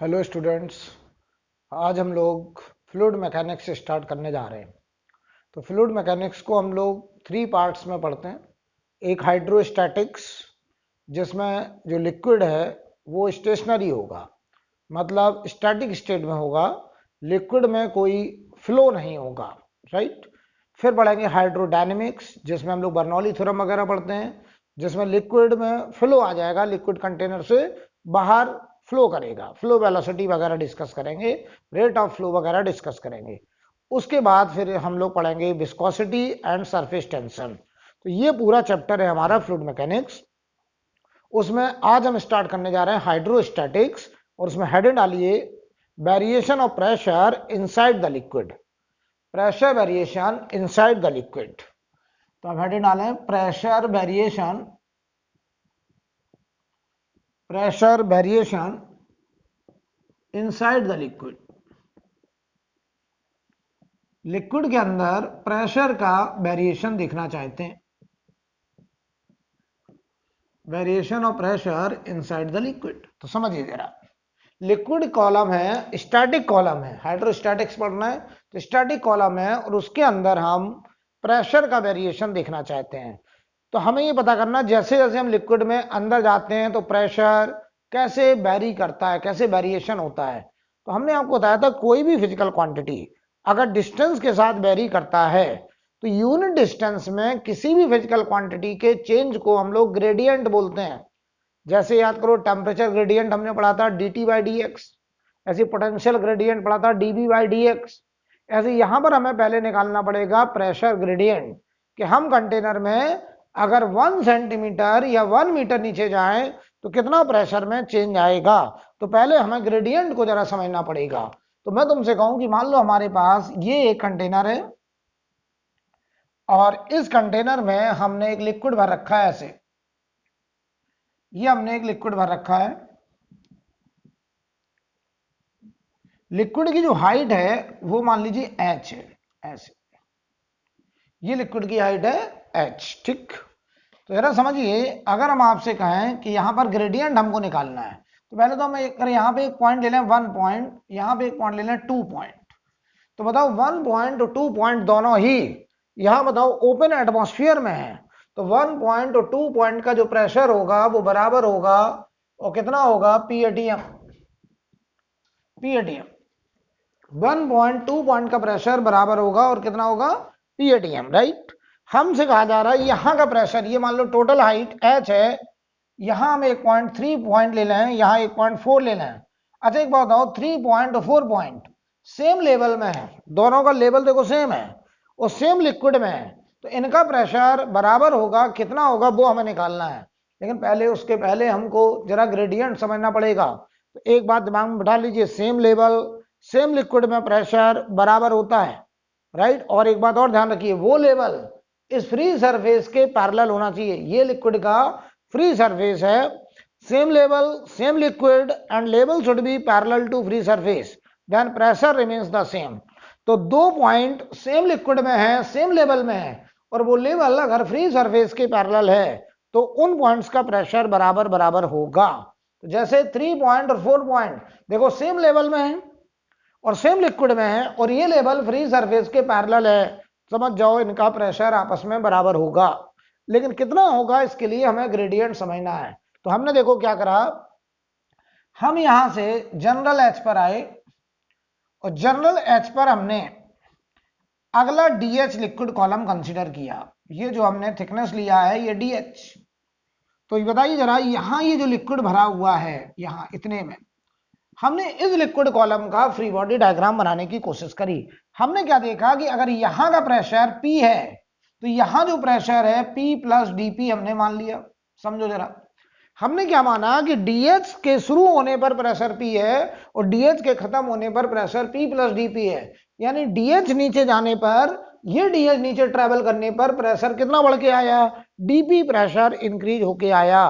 Hello students. आज हम लोग फ्लूइड मैकेनिक्स से स्टार्ट करने जा रहे हैं। तो फ्लूइड मैकेनिक्स को हम लोग 3 पार्ट्स में पढ़ते हैं। एक हाइड्रोस्टैटिक्स, जिसमें जो लिक्विड है वो स्टेशनरी होगा, मतलब स्टैटिक स्टेट में होगा, लिक्विड में कोई फ्लो नहीं होगा, राइट। फिर पढ़ेंगे हाइड्रोडायनेमिक्स, जिसमें हम लोग बर्नौली थ्योरम वगैरह पढ़ते हैं, जिसमें लिक्विड में फ्लो आ जाएगा, लिक्विड कंटेनर से बाहर फ्लो करेगा, फ्लो वेलोसिटी वगैरह डिस्कस करेंगे, रेट ऑफ फ्लो वगैरह डिस्कस करेंगे। उसके बाद फिर हम लोग पढ़ेंगे विस्कोसिटी एंड सरफेस टेंशन। तो ये पूरा चैप्टर है हमारा फ्लूइड मैकेनिक्स। उसमें आज हम स्टार्ट करने जा रहे हैं हाइड्रोस्टैटिक्स, और उसमें हेडिंग डालिए variation of pressure inside the liquid. Pressure variation inside the liquid. तो हम हेडिंग डालें pressure variation inside the liquid. Liquid के अंदर प्रेशर का वेरिएशन देखना चाहते हैं, variation of pressure inside the liquid. तो समझिए जरा, लिक्विड कॉलम है, स्टैटिक कॉलम है, हाइड्रोस्टैटिक्स पढ़ना है तो स्टैटिक कॉलम है, और उसके अंदर हम प्रेशर का वेरिएशन देखना चाहते हैं। तो हमें ये पता करना, जैसे जैसे हम लिक्विड में अंदर जाते हैं तो प्रेशर कैसे वेरी करता है, कैसे वेरिएशन होता है। तो हमने आपको बताया था कोई भी फिजिकल क्वांटिटी अगर डिस्टेंस के साथ वेरी करता है तो यूनिट डिस्टेंस में किसी भी फिजिकल क्वांटिटी के चेंज को हम लोग ग्रेडियंट बोलते हैं। जैसे याद करो, टेम्परेचर ग्रेडियंट हमने पढ़ा था dt बाई डी एक्स, ऐसे पोटेंशियल ग्रेडियंट पढ़ा था dB बाई डी एक्स। ऐसे यहां पर हमें पहले निकालना पड़ेगा प्रेशर ग्रेडियंट, कि हम कंटेनर में अगर 1 सेंटीमीटर या 1 मीटर नीचे जाएं तो कितना प्रेशर में चेंज आएगा। तो पहले हमें ग्रेडियंट को जरा समझना पड़ेगा। तो मैं तुमसे कहूं कि मान लो हमारे पास ये एक कंटेनर है, और इस कंटेनर में हमने एक लिक्विड भर रखा है। ऐसे ये हमने एक लिक्विड भर रखा है। लिक्विड की जो हाइट है वो मान लीजिए h है, ऐसे ये लिक्विड की हाइट है h, ठीक। तो जरा समझिए, अगर हम आपसे कहें कि यहां पर ग्रेडियंट हमको निकालना है, तो पहले तो हम यहां पे एक पॉइंट ले लें 1 पॉइंट, यहां पे एक पॉइंट ले लें 2 पॉइंट। तो बताओ 1 पॉइंट और 2 पॉइंट दोनों ही यहां बताओ ओपन एटमॉस्फेयर में है, तो 1 पॉइंट और 2 पॉइंट का जो प्रेशर होगा वो बराबर होगा, और कितना होगा, PATM। 1 पॉइंट 2 पॉइंट का प्रेशर बराबर होगा, और कितना होगा, PATM, राइट। हमसे कहा जा रहा है यहां का प्रेशर, ये मान लो टोटल हाइट h है, यहां हम 1.3 पॉइंट ले लें, यहां 1.4 ले लें। अच्छा एक बात बताओ, 3 पॉइंट और 4 पॉइंट सेम लेवल में है, दोनों का लेवल देखो सेम है और सेम लिक्विड में है, तो इनका प्रेशर बराबर होगा, कितना होगा वो हमें निकालना है। लेकिन पहले उसके पहले हमको जरा ग्रेडियंट समझना पड़ेगा। तो एक बात दिमाग में बैठा लीजिए, सेम लेवल सेम लिक्विड में प्रेशर बराबर होता है, राइट। और एक बात और ध्यान रखिए, वो लेवल इस फ्री सरफेस के पैरेलल होना चाहिए। ये लिक्विड का फ्री सरफेस है, same level same liquid and level should be parallel to free surface, then pressure remains the same. तो 2 पॉइंट सेम लिक्विड में है, सेम लेवल में है, और वो लेवल अगर फ्री सरफेस के पैरेलल है तो उन पॉइंट्स का प्रेशर बराबर बराबर होगा। तो जैसे 3 पॉइंट और 4 पॉइंट देखो सेम लेवल में है और सेम लिक्विड में है, और ये लेवल फ्री सरफेस के पैरेलल है, समझ जाओ इनका प्रेशर आपस में बराबर होगा। लेकिन कितना होगा, इसके लिए हमें ग्रेडियंट समझना है। तो हमने देखो क्या करा, हम यहां से जनरल एच पर आए, और जनरल एच पर हमने अगला DH लिक्विड कॉलम कंसीडर किया। ये जो हमने थिकनेस लिया है ये DH। तो ये बताइए जरा, यहां ये जो लिक्विड भरा हुआ है यहां इतने में, हमने इस लिक्विड कॉलम का फ्री बॉडी डायग्राम बनाने की कोशिश करी। हमने क्या देखा कि अगर यहां का प्रेशर P है तो यहां जो प्रेशर है P प्लस DP हमने मान लिया। समझो जरा, हमने क्या माना कि DH के शुरू होने पर प्रेशर P है और DH के खत्म होने पर प्रेशर P प्लस DP है, यानी DH नीचे जाने पर, ये DH नीचे ट्रेवल करने पर प्रेशर कितना बढ़ के आया, DP प्रेशर इंक्रीज होके आया।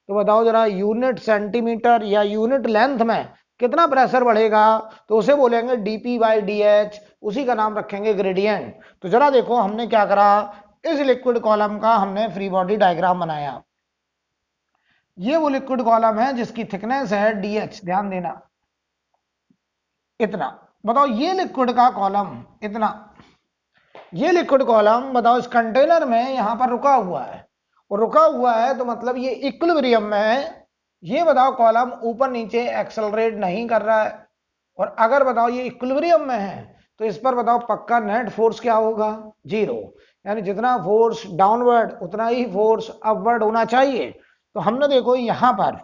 तो बताओ जरा, यूनिट सेंटीमीटर या यूनिट लेंथ में कितना प्रेशर बढ़ेगा, तो उसे बोलेंगे dP बाई DH, उसी का नाम रखेंगे ग्रेडियंट। तो जरा देखो हमने क्या करा, इस लिक्विड कॉलम का हमने फ्री बॉडी डायग्राम बनाया। ये वो लिक्विड कॉलम है जिसकी थिकनेस है DH, ध्यान देना इतना। बताओ ये लिक्विड का कॉलम इतना, ये लिक्विड कॉलम बताओ इस कंटेनर में यहां पर रुका हुआ है, और रुका हुआ है तो मतलब ये इक्विलिब्रियम में है। ये बताओ कॉलम ऊपर नीचे एक्सेलरेट नहीं कर रहा है, और अगर बताओ ये इक्विलिब्रियम में है तो इस पर बताओ पक्का नेट फोर्स क्या होगा, 0। यानी जितना फोर्स डाउनवर्ड उतना ही फोर्स अपवर्ड होना चाहिए। तो हमने देखो यहां पर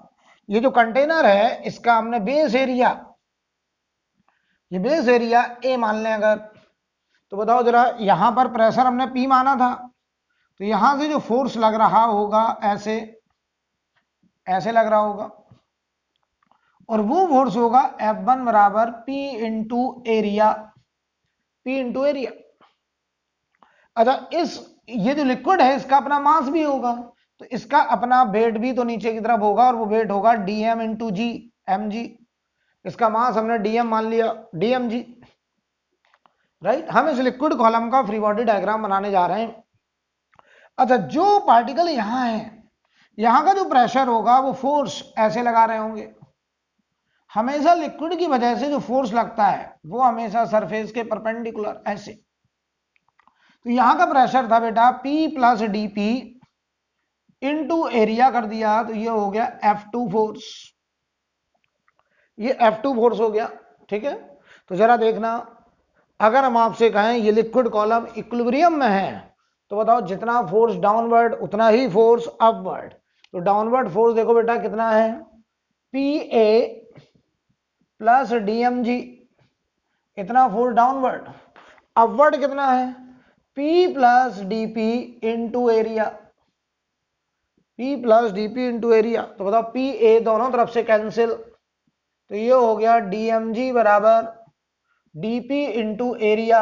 ये जो कंटेनर है इसका हमने बेस एरिया, ये बेस एरिया ए मान लें अगर, तो बताओ जरा यहां पर प्रेशर हमने P माना था, तो यहां से जो फोर्स लग रहा होगा ऐसे ऐसे लग रहा होगा, और वो फोर्स होगा F1 बराबर P into area, P into area. अच्छा ये जो लिक्विड है इसका अपना मास भी होगा, तो इसका अपना वेट भी तो नीचे की तरफ होगा, और वो वेट होगा dm इंटू जी, mg। इसका मास हमने dm मान लिया, dmg, राइट। हम इस लिक्विड कॉलम का फ्री बॉडी डायग्राम बनाने जा रहे हैं। अच्छा जो पार्टिकल यहां है, यहां का जो प्रेशर होगा वो फोर्स ऐसे लगा रहे होंगे। हमेशा लिक्विड की वजह से जो फोर्स लगता है वो हमेशा सरफेस के परपेंडिकुलर ऐसे। तो यहां का प्रेशर था बेटा P plus dP into area कर दिया, तो ये हो गया F2 फोर्स, ये F2 फोर्स हो गया, ठीक है। तो जरा देखना, अगर हम आपसे कहें ये लिक्विड कॉलम इक्विलिब्रियम में है तो बताओ जितना फोर्स डाउनवर्ड उतना ही फोर्स अपवर्ड। तो डाउनवर्ड फोर्स देखो बेटा कितना है, PA प्लस DMG, इतना फोर्स डाउनवर्ड। अपवर्ड कितना है, P plus DP into area, P plus DP into area. तो बताओ PA दोनों तरफ से कैंसिल, तो ये हो गया DMG बराबर DP into area,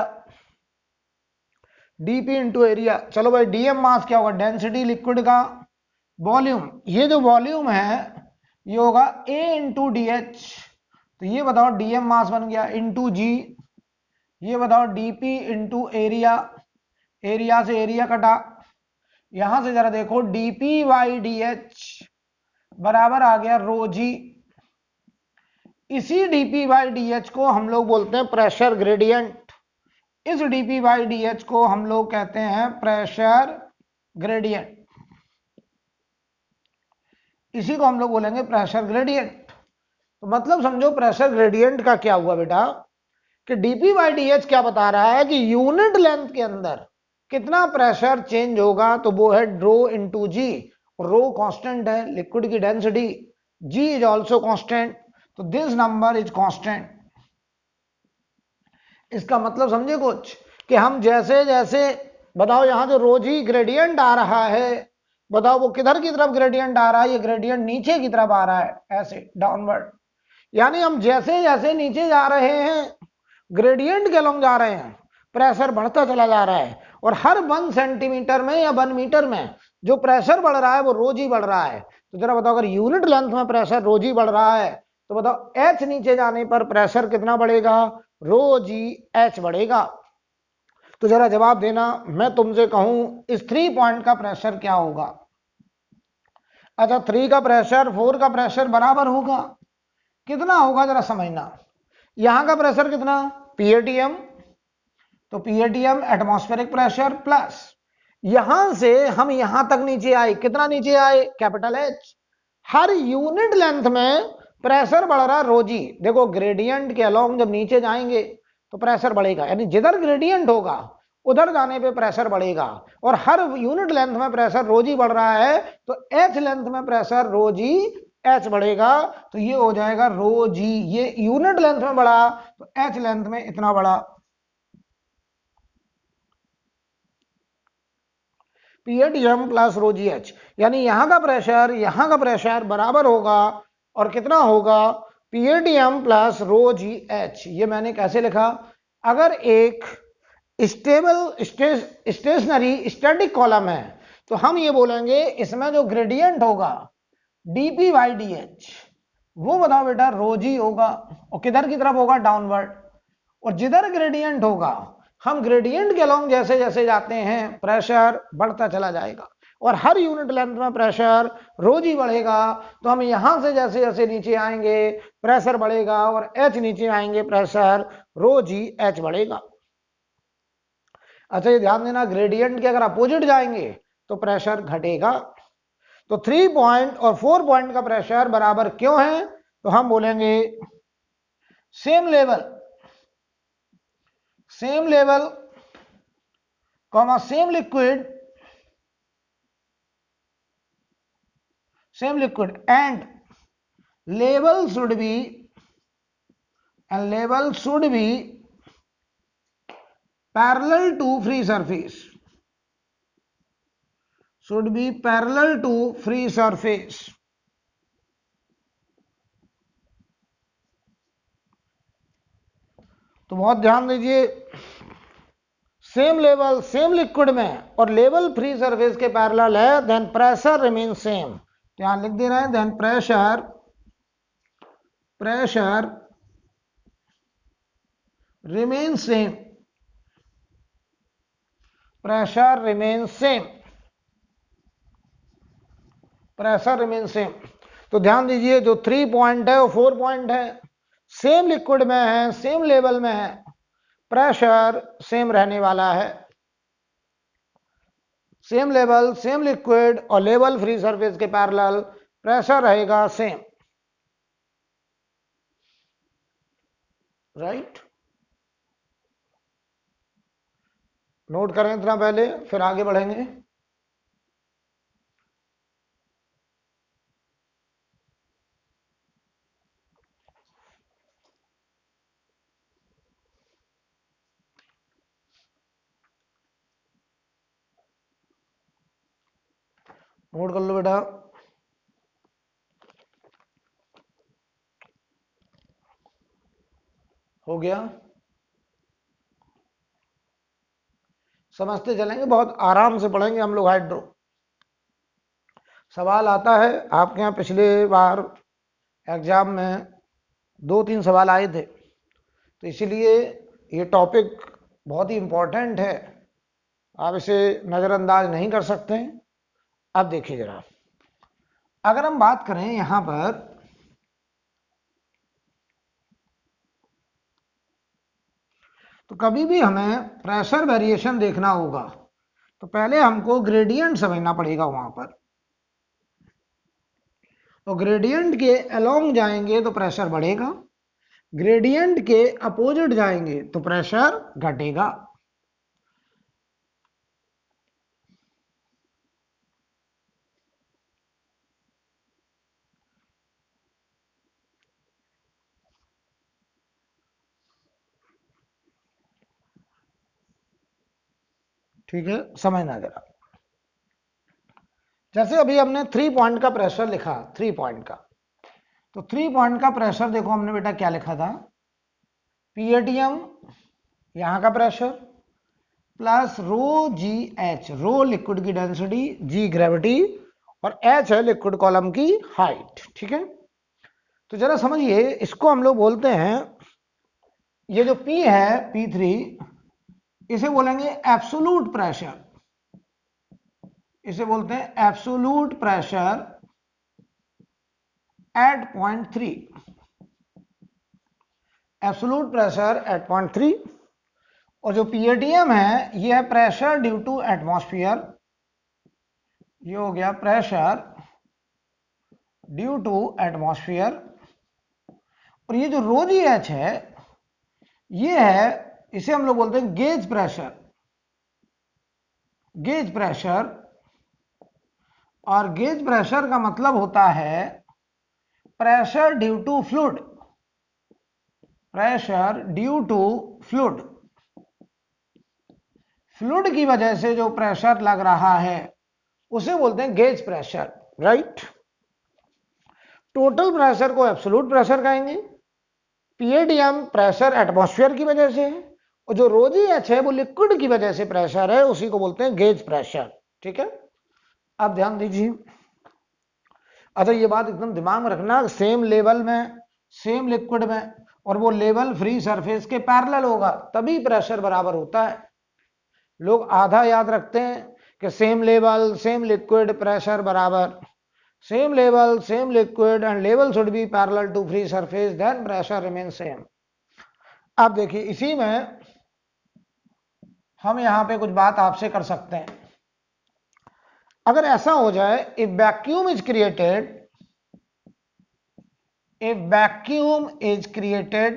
DP into area. चलो भाई DM मास क्या होगा, डेंसिटी लिक्विड का, वॉल्यूम, ये जो वॉल्यूम है ये होगा A इंटू DH। तो ये बताओ DM मास बन गया इंटू G, ये बताओ DP इंटू एरिया, एरिया से एरिया कटा, यहां से जरा देखो DP बाई DH बराबर आ गया रो जी। इसी DP बाई DH को हम लोग बोलते हैं प्रेशर ग्रेडियंट, इस DP बाई DH को हम लोग कहते हैं प्रेशर ग्रेडियंट, इसी को हम लोग बोलेंगे प्रेशर ग्रेडियंट। तो मतलब समझो प्रेशर ग्रेडियंट का क्या हुआ बेटा कि DP बाई DH क्या बता रहा है कि यूनिट लेंथ के अंदर कितना प्रेशर चेंज होगा, तो वो है rho into g. Rho constant है, लिक्विड की density, g is also constant, तो दिस नंबर इज कांस्टेंट। इसका मतलब समझे कुछ कि हम जैसे जैसे बताओ यहां जो रो जी ग्रेडियंट आ रहा है, बताओ वो किधर की तरफ ग्रेडियंट आ रहा है, ये ग्रेडियंट नीचे की तरफ आ रहा है ऐसे डाउनवर्ड। यानी हम जैसे जैसे नीचे जा रहे हैं ग्रेडियंट के अलॉन्ग जा रहे हैं, प्रेशर बढ़ता चला जा रहा है, और हर 1 सेंटीमीटर में या 1 मीटर में जो प्रेशर बढ़ रहा है वो रोज ही बढ़ रहा है। तो जरा बताओ अगर यूनिट लेंथ में प्रेशर रोज ही बढ़ रहा है तो बताओ H नीचे जाने पर प्रेशर कितना बढ़ेगा, रो जी H बढ़ेगा। तो जरा जवाब देना, मैं तुमसे कहूं इस 3 पॉइंट का प्रेशर क्या होगा। अच्छा 3 का प्रेशर 4 का प्रेशर बराबर होगा, कितना होगा जरा समझना। यहां का प्रेशर कितना, PATM, तो PATM एटमॉस्फेरिक प्रेशर प्लस यहां से हम यहां तक नीचे आए, कितना नीचे आए, कैपिटल H। हर यूनिट लेंथ में प्रेशर बढ़ रहा रोजी। देखो ग्रेडियंट के अलोंग जब नीचे जाएंगे तो प्रेशर बढ़ेगा, यानी जिधर ग्रेडियंट होगा उधर जाने पे प्रेशर बढ़ेगा, और हर यूनिट लेंथ में प्रेशर रोजी बढ़ रहा है तो H लेंथ में प्रेशर रोजी H बढ़ेगा। तो ये हो जाएगा रो जी, ये यूनिट लेंथ में बढ़ा तो H लेंथ में इतना बढ़ा, PATM प्लस रो जी H। यानी यहां का प्रेशर बराबर होगा, और कितना होगा, PATM प्लस रो जी H। ये मैंने कैसे लिखा, अगर एक स्टेशनरी स्टैटिक कॉलम है तो हम ये बोलेंगे इसमें जो ग्रेडियंट होगा DP बाई DH वो बताओ बेटा रो जी होगा, और किधर की तरफ होगा, डाउनवर्ड। और जिधर ग्रेडियंट होगा हम ग्रेडियंट के अलोंग जैसे जैसे जाते हैं प्रेशर बढ़ता चला जाएगा, और हर यूनिट लेंथ में प्रेशर रोज ही बढ़ेगा, तो हम यहां से जैसे जैसे नीचे आएंगे प्रेशर बढ़ेगा और एच नीचे आएंगे प्रेशर रोज ही एच बढ़ेगा। अच्छा ये ध्यान देना, ग्रेडियंट के अगर अपोजिट जाएंगे तो प्रेशर घटेगा। तो 3 पॉइंट और 4 पॉइंट का प्रेशर बराबर क्यों है, तो हम बोलेंगे same level comma same liquid and level should be parallel to free surface, तो बहुत ध्यान दीजिए, सेम लेवल सेम लिक्विड में और लेवल फ्री सरफेस के पैरेलल है, देन प्रेशर रिमेन सेम। यहां लिख दे रहे हैं देन प्रेशर रिमेन सेम, तो ध्यान दीजिए जो 3 पॉइंट है और 4 पॉइंट है, सेम लिक्विड में है, सेम लेवल में है, प्रेशर सेम रहने वाला है। सेम लेवल सेम लिक्विड और लेवल फ्री सरफेस के पैरेलल प्रेशर रहेगा सेम, राइट। नोट करें इतना पहले, फिर आगे बढ़ेंगे। नोट कर लो बेटा। हो गया, समझते चलेंगे, बहुत आराम से पढ़ेंगे हम लोग हाइड्रो। सवाल आता है आपके यहाँ, पिछले बार एग्जाम में 2-3 सवाल आए थे, तो इसीलिए ये टॉपिक बहुत ही इंपॉर्टेंट है, आप इसे नज़रअंदाज नहीं कर सकते। अब देखिए जरा, अगर हम बात करें यहां पर, तो कभी भी हमें प्रेशर वेरिएशन देखना होगा तो पहले हमको ग्रेडियंट समझना पड़ेगा वहां पर। तो ग्रेडियंट के अलोंग जाएंगे तो प्रेशर बढ़ेगा, ग्रेडियंट के अपोजिट जाएंगे तो प्रेशर घटेगा। ठीक है, समझना जरा। जैसे अभी हमने 3 पॉइंट का प्रेशर लिखा, 3 पॉइंट का, तो 3 पॉइंट का प्रेशर देखो हमने बेटा क्या लिखा था, पीएटीएम यहां का pressure plus rho g H, रो लिक्विड की डेंसिटी, जी ग्रेविटी और एच है लिक्विड कॉलम की हाइट। ठीक है, तो जरा समझिए, इसको हम लोग बोलते हैं, ये जो P है P3, इसे बोलेंगे एब्सोलूट प्रेशर, इसे बोलते हैं absolute pressure at point 3, absolute pressure at point 3। और जो पीएटीएम है ये है प्रेशर ड्यू टू एटमॉस्फेयर, ये हो गया प्रेशर ड्यू टू एटमॉस्फेयर। और ये जो रो जी एच है ये है, इसे हम लोग बोलते हैं गेज प्रेशर, गेज प्रेशर। और गेज प्रेशर का मतलब होता है pressure due to fluid, pressure due to fluid, fluid की वजह से जो प्रेशर लग रहा है उसे बोलते हैं gauge pressure, right. Total pressure को एब्सोल्यूट प्रेशर कहेंगे, पीएटीएम प्रेशर एटमॉस्फेयर की वजह से है, और जो रो जी एच है वो लिक्विड की वजह से प्रेशर है, उसी को बोलते हैं गेज प्रेशर। ठीक है, अब ध्यान दीजिए। अच्छा ये बात एकदम दिमाग में रखना, सेम लेवल में सेम लिक्विड में और वो लेवल फ्री सरफेस के पैरेलल होगा तभी प्रेशर बराबर होता है। लोग आधा याद रखते हैं कि same level same liquid pressure बराबर same level same liquid and level should be parallel to free surface then pressure remain same. अब देखिए इसी में हम यहां पे कुछ बात आपसे कर सकते हैं। अगर ऐसा हो जाए if vacuum is created if vacuum is created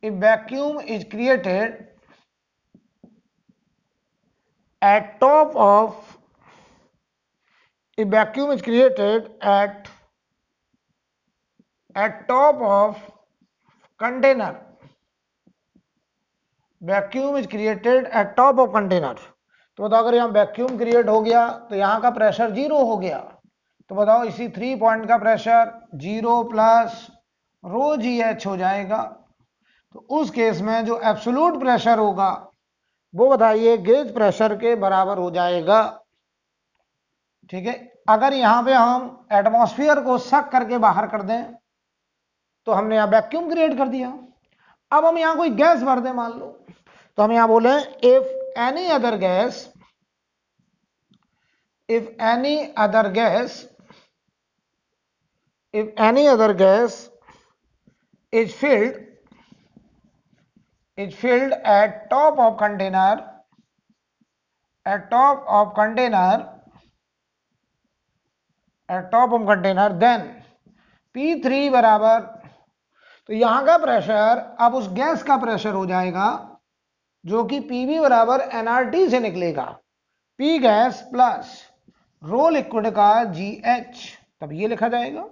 if vacuum is created at top of if vacuum is created at top of container vacuum is created at top of container तो बताओ अगर यहाँ वैक्यूम क्रिएट हो गया तो यहाँ का pressure 0 हो गया। तो बताओ इसी 3 पॉइंट का pressure 0 plus rho g H हो जाएगा। तो उस केस में जो एब्सोल्यूट प्रेशर होगा वो बताइए गेज प्रेशर के बराबर हो जाएगा। ठीक है, अगर यहां पे हम एटमॉस्फेयर को सक करके बाहर कर दें तो हमने यहां वैक्यूम क्रिएट कर दिया। अब हम यहां कोई गैस भर दें मान लो, तो हम यहां बोले if any other gas is filled at top of container then P3 बराबर, तो यहां का प्रेशर अब उस गैस का प्रेशर हो जाएगा जो कि PV बराबर nRT से निकलेगा, P गैस प्लस रो लिक्विड का GH, तब ये लिखा जाएगा।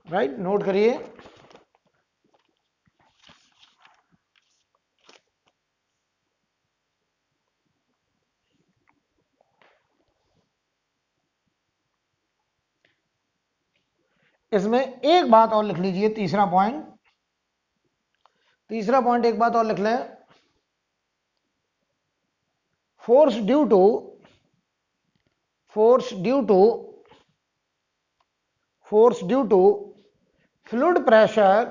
राइट, नोट करिए। इसमें एक बात और लिख लीजिए, तीसरा पॉइंट एक बात और लिख लें, force due to fluid pressure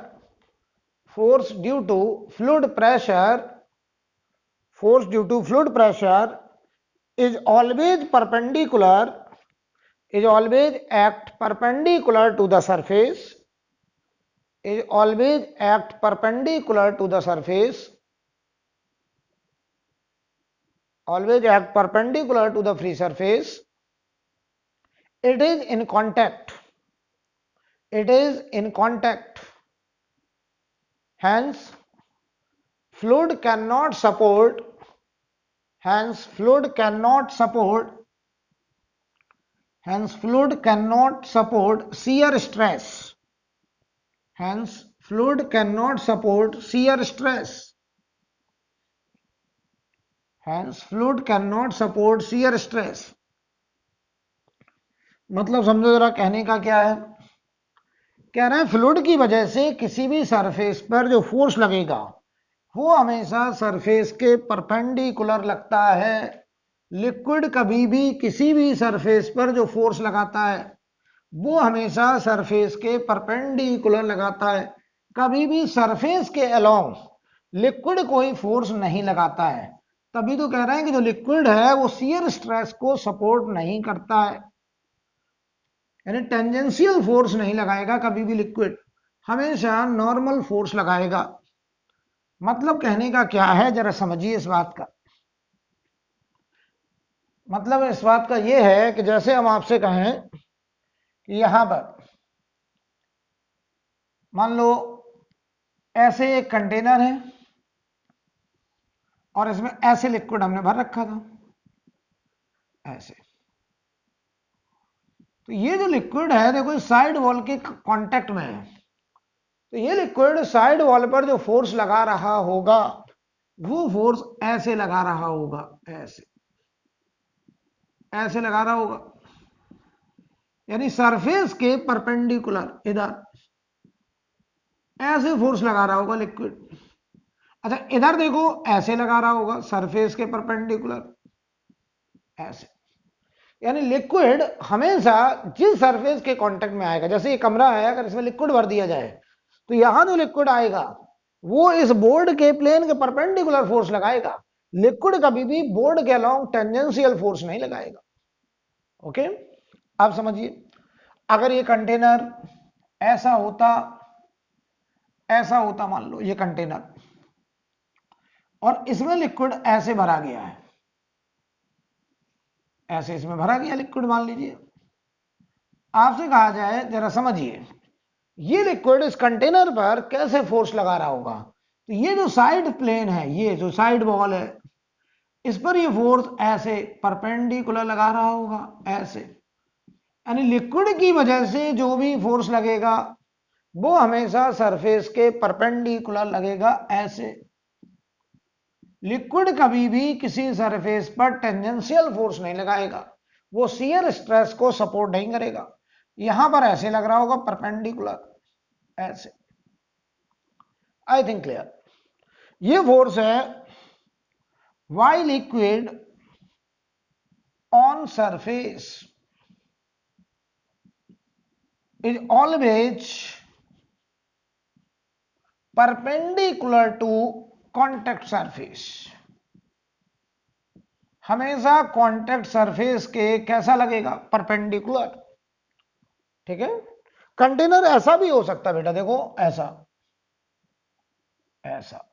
is always act perpendicular to the surface free surface. It is in contact, hence fluid cannot support shear stress. मतलब समझो जरा कहने का क्या है, कह रहे हैं फ्लूइड की वजह से किसी भी सरफेस पर जो फोर्स लगेगा वो हमेशा सरफेस के परपेंडिकुलर लगता है। लिक्विड कभी भी किसी भी सरफेस पर जो फोर्स लगाता है वो हमेशा सरफेस के परपेंडिकुलर लगाता है, कभी भी सरफेस के अलोंग लिक्विड कोई फोर्स नहीं लगाता है। तभी तो कह रहे हैं कि जो लिक्विड है वो शियर स्ट्रेस को सपोर्ट नहीं करता है, यानी टेंजेंशियल फोर्स नहीं लगाएगा कभी भी लिक्विड, हमेशा नॉर्मल फोर्स लगाएगा। मतलब कहने का क्या है जरा समझिए इस बात का। मतलब इस बात का यह है कि जैसे हम आपसे कहें कि यहां पर मान लो ऐसे एक कंटेनर है और इसमें ऐसे लिक्विड हमने भर रखा था, ऐसे। तो ये जो लिक्विड है देखो साइड वॉल के कांटेक्ट में है, तो ये लिक्विड साइड वॉल पर जो फोर्स लगा रहा होगा वो फोर्स ऐसे लगा रहा होगा, ऐसे लगा रहा होगा, यानी सरफेस के परपेंडिकुलर इधर ऐसे फोर्स लगा रहा होगा लिक्विड। अच्छा इधर देखो ऐसे लगा रहा होगा सरफेस के परपेंडिकुलर, ऐसे। यानी लिक्विड हमेशा जिस सरफेस के कांटेक्ट में आएगा, जैसे ये कमरा है अगर इसमें लिक्विड भर दिया जाए तो यहां जो लिक्विड आएगा वो इस बोर्ड के प्लेन के परपेंडिकुलर फोर्स लगाएगा। लिक्विड कभी भी बोर्ड के अलोंग टेंजेंशियल फोर्स नहीं लगाएगा। ओके, अब समझिए, अगर ये कंटेनर ऐसा होता मान लो ये कंटेनर, और इसमें लिक्विड ऐसे भरा गया है, ऐसे इसमें भरा गया लिक्विड मान लीजिए। आपसे कहा जाए जरा समझिए, ये लिक्विड इस कंटेनर पर कैसे फोर्स लगा रहा होगा। तो ये जो साइड प्लेन है, ये जो साइड वॉल है, इस पर ये फोर्स ऐसे परपेंडिकुलर लगा रहा होगा, ऐसे। यानी लिक्विड की वजह से जो भी फोर्स लगेगा वो हमेशा सरफेस के परपेंडिकुलर लगेगा, ऐसे। लिक्विड कभी भी किसी सरफेस पर टेंजेंशियल फोर्स नहीं लगाएगा, वो शियर स्ट्रेस को सपोर्ट नहीं करेगा। यहां पर ऐसे लग रहा होगा परपेंडिकुलर, ऐसे। I think clear. ये फोर्स है Y liquid on surface is always perpendicular to contact surface। हमेशा कांटेक्ट सरफेस के कैसा लगेगा, परपेंडिकुलर। ठीक है, कंटेनर ऐसा भी हो सकता है बेटा, देखो ऐसा, ऐसा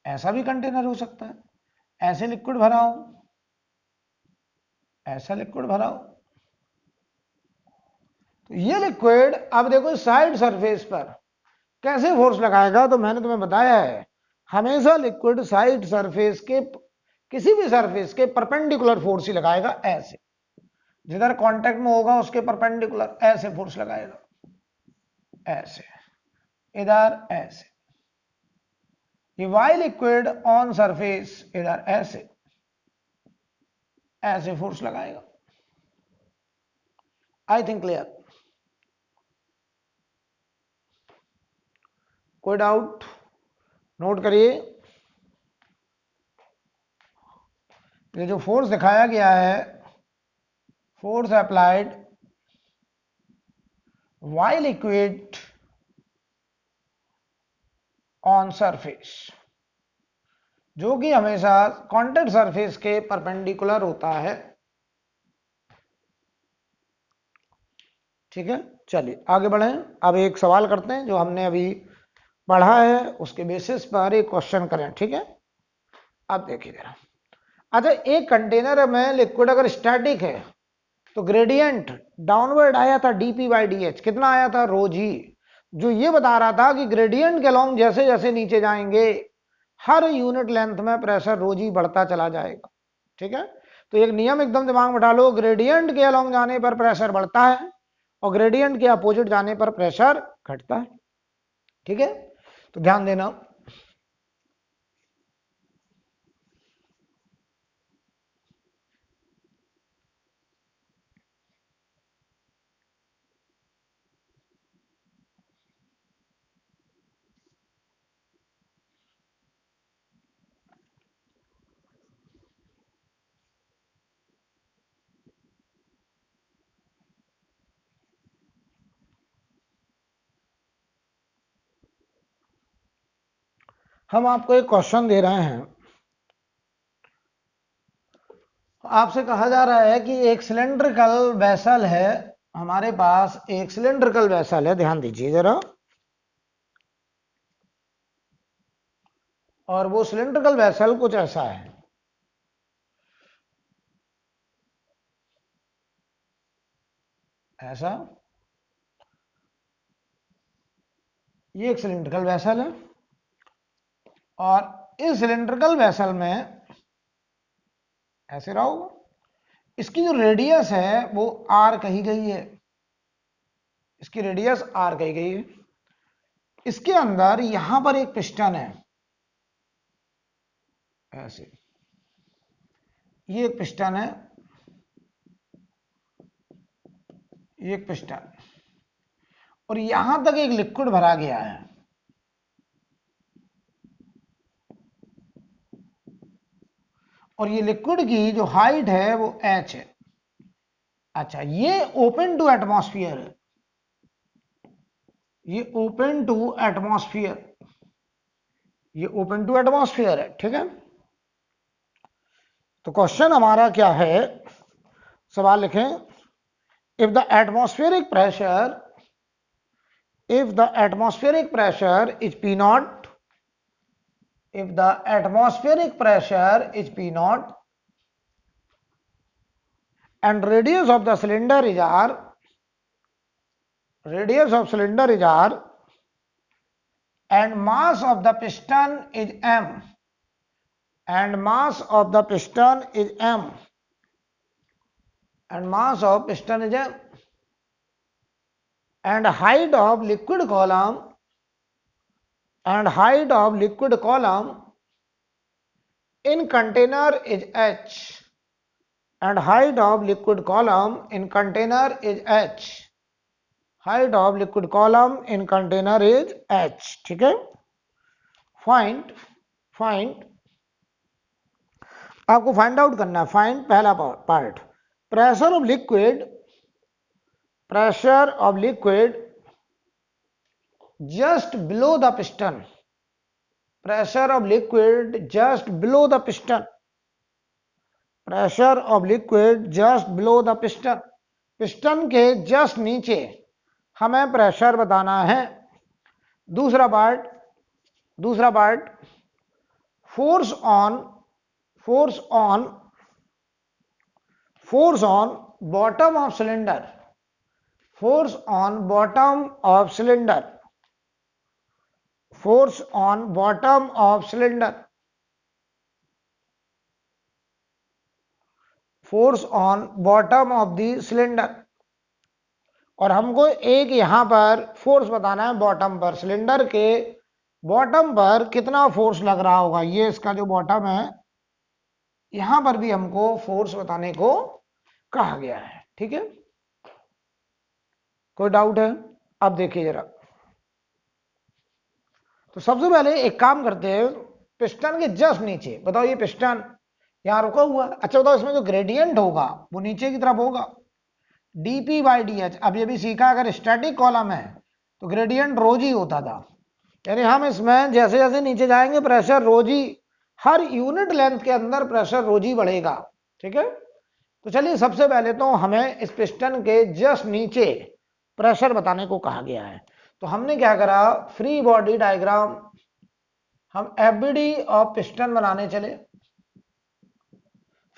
ऐसा भी कंटेनर हो सकता है, ऐसे लिक्विड भरा हो, ऐसा लिक्विड भरा हो। तो ये लिक्विड अब देखो साइड सरफेस पर कैसे फोर्स लगाएगा, तो मैंने तुम्हें बताया है, हमेशा लिक्विड साइड सरफेस के, किसी भी सरफेस के परपेंडिकुलर फोर्स ही लगाएगा, ऐसे। जिधर कांटेक्ट में होगा उसके परपेंडिकुलर ऐसे फोर्स लगाएगा, ऐसे, इधर ऐसे। ये वाई लिक्विड ऑन सरफेस इधर ऐसे, ऐसे फोर्स लगाएगा। I think clear. कोई डाउट? नोट करिए, ये जो फोर्स दिखाया गया है, force applied Y liquid on surface, जो कि हमेशा कांटेक्ट सरफेस के परपेंडिकुलर होता है। ठीक है, चलिए आगे बढ़ें। अब एक सवाल करते हैं, जो हमने अभी पढ़ा है उसके बेसिस पर एक क्वेश्चन करें। ठीक है, अब देखिए जरा। अच्छा, एक कंटेनर में लिक्विड अगर स्टैटिक है तो ग्रेडियंट डाउनवर्ड आया था डीपी बाई डी एच, कितना आया था, रो जी। जो ये बता रहा था कि ग्रेडियंट के अलोंग जैसे जैसे नीचे जाएंगे हर यूनिट लेंथ में प्रेशर रो जी बढ़ता चला जाएगा। ठीक है, तो एक नियम एकदम दिमाग में डालो, ग्रेडियंट के अलोंग जाने पर प्रेशर बढ़ता है और ग्रेडियंट के अपोजिट जाने पर प्रेशर घटता है। ठीक है, तो ध्यान देना। हम आपको एक क्वेश्चन दे रहे हैं, आपसे कहा जा रहा है कि एक सिलेंड्रिकल वेसल है हमारे पास, एक सिलेंड्रिकल वेसल है, ध्यान दीजिए जरा। और वो सिलेंड्रिकल वेसल कुछ ऐसा है, ऐसा। ये एक सिलेंड्रिकल वेसल है और इस सिलेंड्रिकल वेसल में ऐसे रहा होगा। इसकी जो रेडियस है वो आर कही गई है, इसकी रेडियस आर कही गई है। इसके अंदर यहां पर एक पिस्टन है, ऐसे। ये एक पिस्टन है, ये एक पिस्टन, और यहां तक एक लिक्विड भरा गया है। और ये लिक्विड की जो हाइट है वो h है। अच्छा, ये ओपन टू एटमॉस्फेयर है, ये ओपन टू एटमॉस्फेयर, ये ओपन टू एटमॉस्फेयर है, ठीक है। तो क्वेश्चन हमारा क्या है, सवाल लिखें, if the atmospheric pressure, if the atmospheric pressure is P naught, if the atmospheric pressure is P naught and radius of the cylinder is R, radius of cylinder is R and mass of the piston is M, and mass of the piston is M, and mass of piston is M, and height of liquid column, and height of liquid column in container is H, and height of liquid column in container is H, height of liquid column in container is H, ठीक है। Find आपको find out करना है, find पहला part, pressure of liquid, pressure of liquid just below the piston, pressure of liquid just below the piston, pressure of liquid just below the piston, piston के just नीचे हमें pressure बताना है। दूसरा part force on bottom of cylinder, force on bottom of cylinder, force on bottom of cylinder, force on bottom of the cylinder. और हमको एक यहां पर फोर्स बताना है बॉटम पर, सिलेंडर के बॉटम पर कितना फोर्स लग रहा होगा, ये इसका जो बॉटम है, यहां पर भी हमको फोर्स बताने को कहा गया है, ठीक है। कोई डाउट है? अब देखिए जरा, तो सबसे पहले एक काम करते हैं, पिस्टन के जस्ट नीचे, बताओ ये पिस्टन यहां रुका हुआ है, अच्छा बताओ इसमें जो ग्रेडियंट होगा वो नीचे की तरफ होगा, dp बाई डी एच। अब ये भी सीखा, अगर स्टैटिक कॉलम है तो ग्रेडियंट रोज ही होता था, यानी हम इसमें जैसे जैसे नीचे जाएंगे प्रेशर रोज ही, हर यूनिट लेंथ के अंदर प्रेशर रोज ही बढ़ेगा, ठीक है। तो चलिए सबसे पहले तो हमें इस पिस्टन के जस्ट नीचे प्रेशर बताने को कहा गया है, तो हमने क्या करा, फ्री बॉडी डायग्राम, हम एफबीडी ऑफ पिस्टन बनाने चले,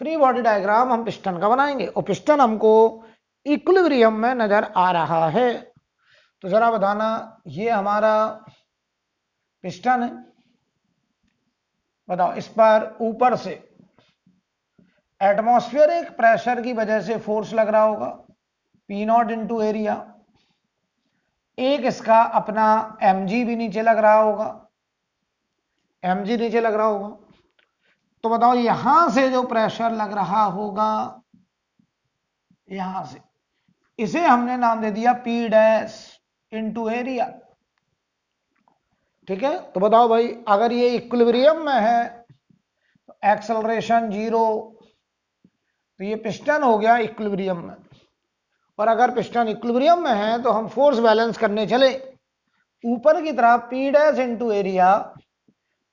फ्री बॉडी डायग्राम हम पिस्टन का बनाएंगे, और पिस्टन हमको इक्विलिब्रियम में नजर आ रहा है। तो जरा बताना, ये हमारा पिस्टन है, बताओ इस पर ऊपर से एटमॉस्फेरिक प्रेशर की वजह से फोर्स लग रहा होगा P नॉट इंटू एरिया, एक इसका अपना mg भी नीचे लग रहा होगा, mg नीचे लग रहा होगा। तो बताओ यहां से जो प्रेशर लग रहा होगा, यहां से, इसे हमने नाम दे दिया P डैश इंटू एरिया, ठीक है। तो बताओ भाई, अगर ये इक्विलिब्रियम में है तो एक्सेलरेशन 0, तो ये पिस्टन हो गया इक्विलिब्रियम में, और अगर पिस्टन इक्विलिब्रियम में है तो हम फोर्स बैलेंस करने चले, ऊपर की तरफ P डैश इंटू एरिया,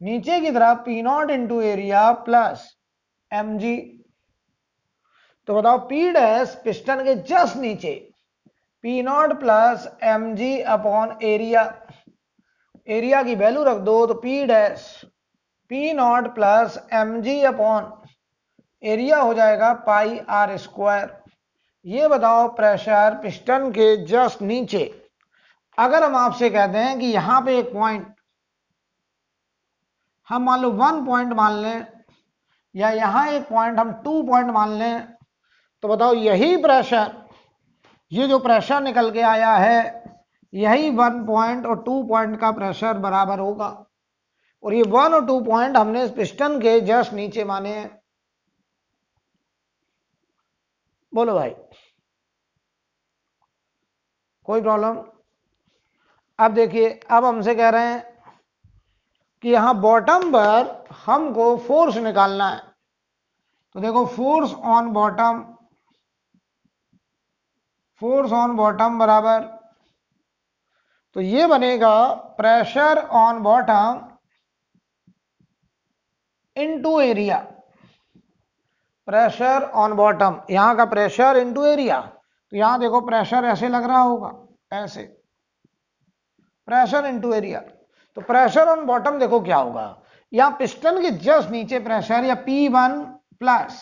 नीचे की तरफ P not into area plus mg। तो बताओ P डैश पिस्टन के जस्ट नीचे P naught plus mg upon area, area की वैल्यू रख दो, तो P dash P naught plus mg upon area हो जाएगा पाई आर स्क्वायर। ये बताओ प्रेशर पिस्टन के जस्ट नीचे, अगर हम आपसे कहते हैं कि यहां पे एक पॉइंट, हम मान लो 1 पॉइंट मान लें, या यहां एक पॉइंट हम 2 पॉइंट मान लें, तो बताओ यही प्रेशर, ये जो प्रेशर निकल के आया है, यही 1 पॉइंट और 2 पॉइंट का प्रेशर बराबर होगा, और ये 1 और 2 पॉइंट हमने इस पिस्टन के जस्ट नीचे माने हैं। बोलो भाई, कोई प्रॉब्लम? अब देखिए, अब हमसे कह रहे हैं कि यहां बॉटम पर हमको फोर्स निकालना है, तो देखो फोर्स ऑन बॉटम बराबर, तो ये बनेगा pressure on bottom into area. Pressure on bottom, यहां का प्रेशर इनटू एरिया। तो यहां देखो प्रेशर ऐसे लग रहा होगा, ऐसे प्रेशर इनटू एरिया। तो प्रेशर ऑन बॉटम देखो क्या होगा, यहां पिस्टन के जस्ट नीचे प्रेशर या P1 प्लस,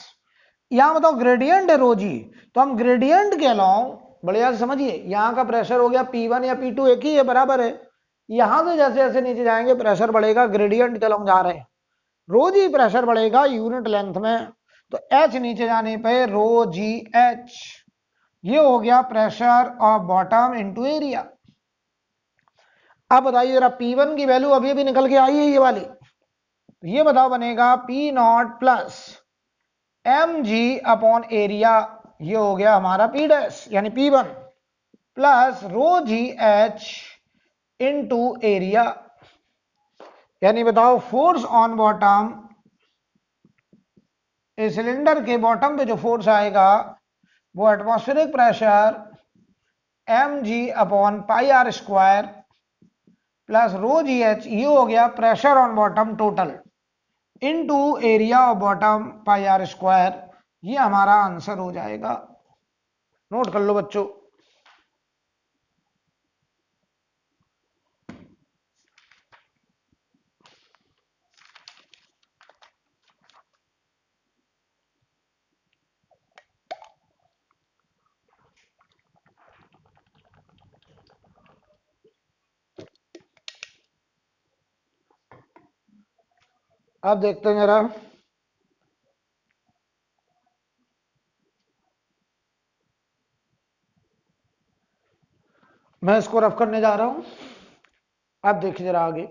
यहां बताओ ग्रेडियंट है रोजी, तो हम ग्रेडियंट के अलाउ बढ़िया से समझिए, यहां का प्रेशर हो गया P1 या P2 एक ही है, बराबर है। यहां से जैसे जैसे नीचे जाएंगे प्रेशर बढ़ेगा, ग्रेडियंट के अलाउ जा रहे हैं, रोजी प्रेशर बढ़ेगा यूनिट लेंथ में। तो H नीचे जाने पे रो जी एच, ये हो गया pressure of bottom into area. अब बताइए जरा P1 की वैल्यू अभी अभी निकल के आई है ये वाली, तो ये बताओ बनेगा P naught plus m g upon area, ये हो गया हमारा P डैश यानी P1 plus rho g h into area. यानी बताओ फोर्स ऑन बॉटम, इस सिलेंडर के बॉटम पे जो फोर्स आएगा वो atmospheric pressure m g upon pi r square plus rho g h, ये हो गया pressure on bottom total into area of bottom pi r square. ये हमारा आंसर हो जाएगा, नोट कर लो बच्चों। अब देखते हैं जरा, मैं इसको रफ करने जा रहा हूं, अब देखिए जरा आगे।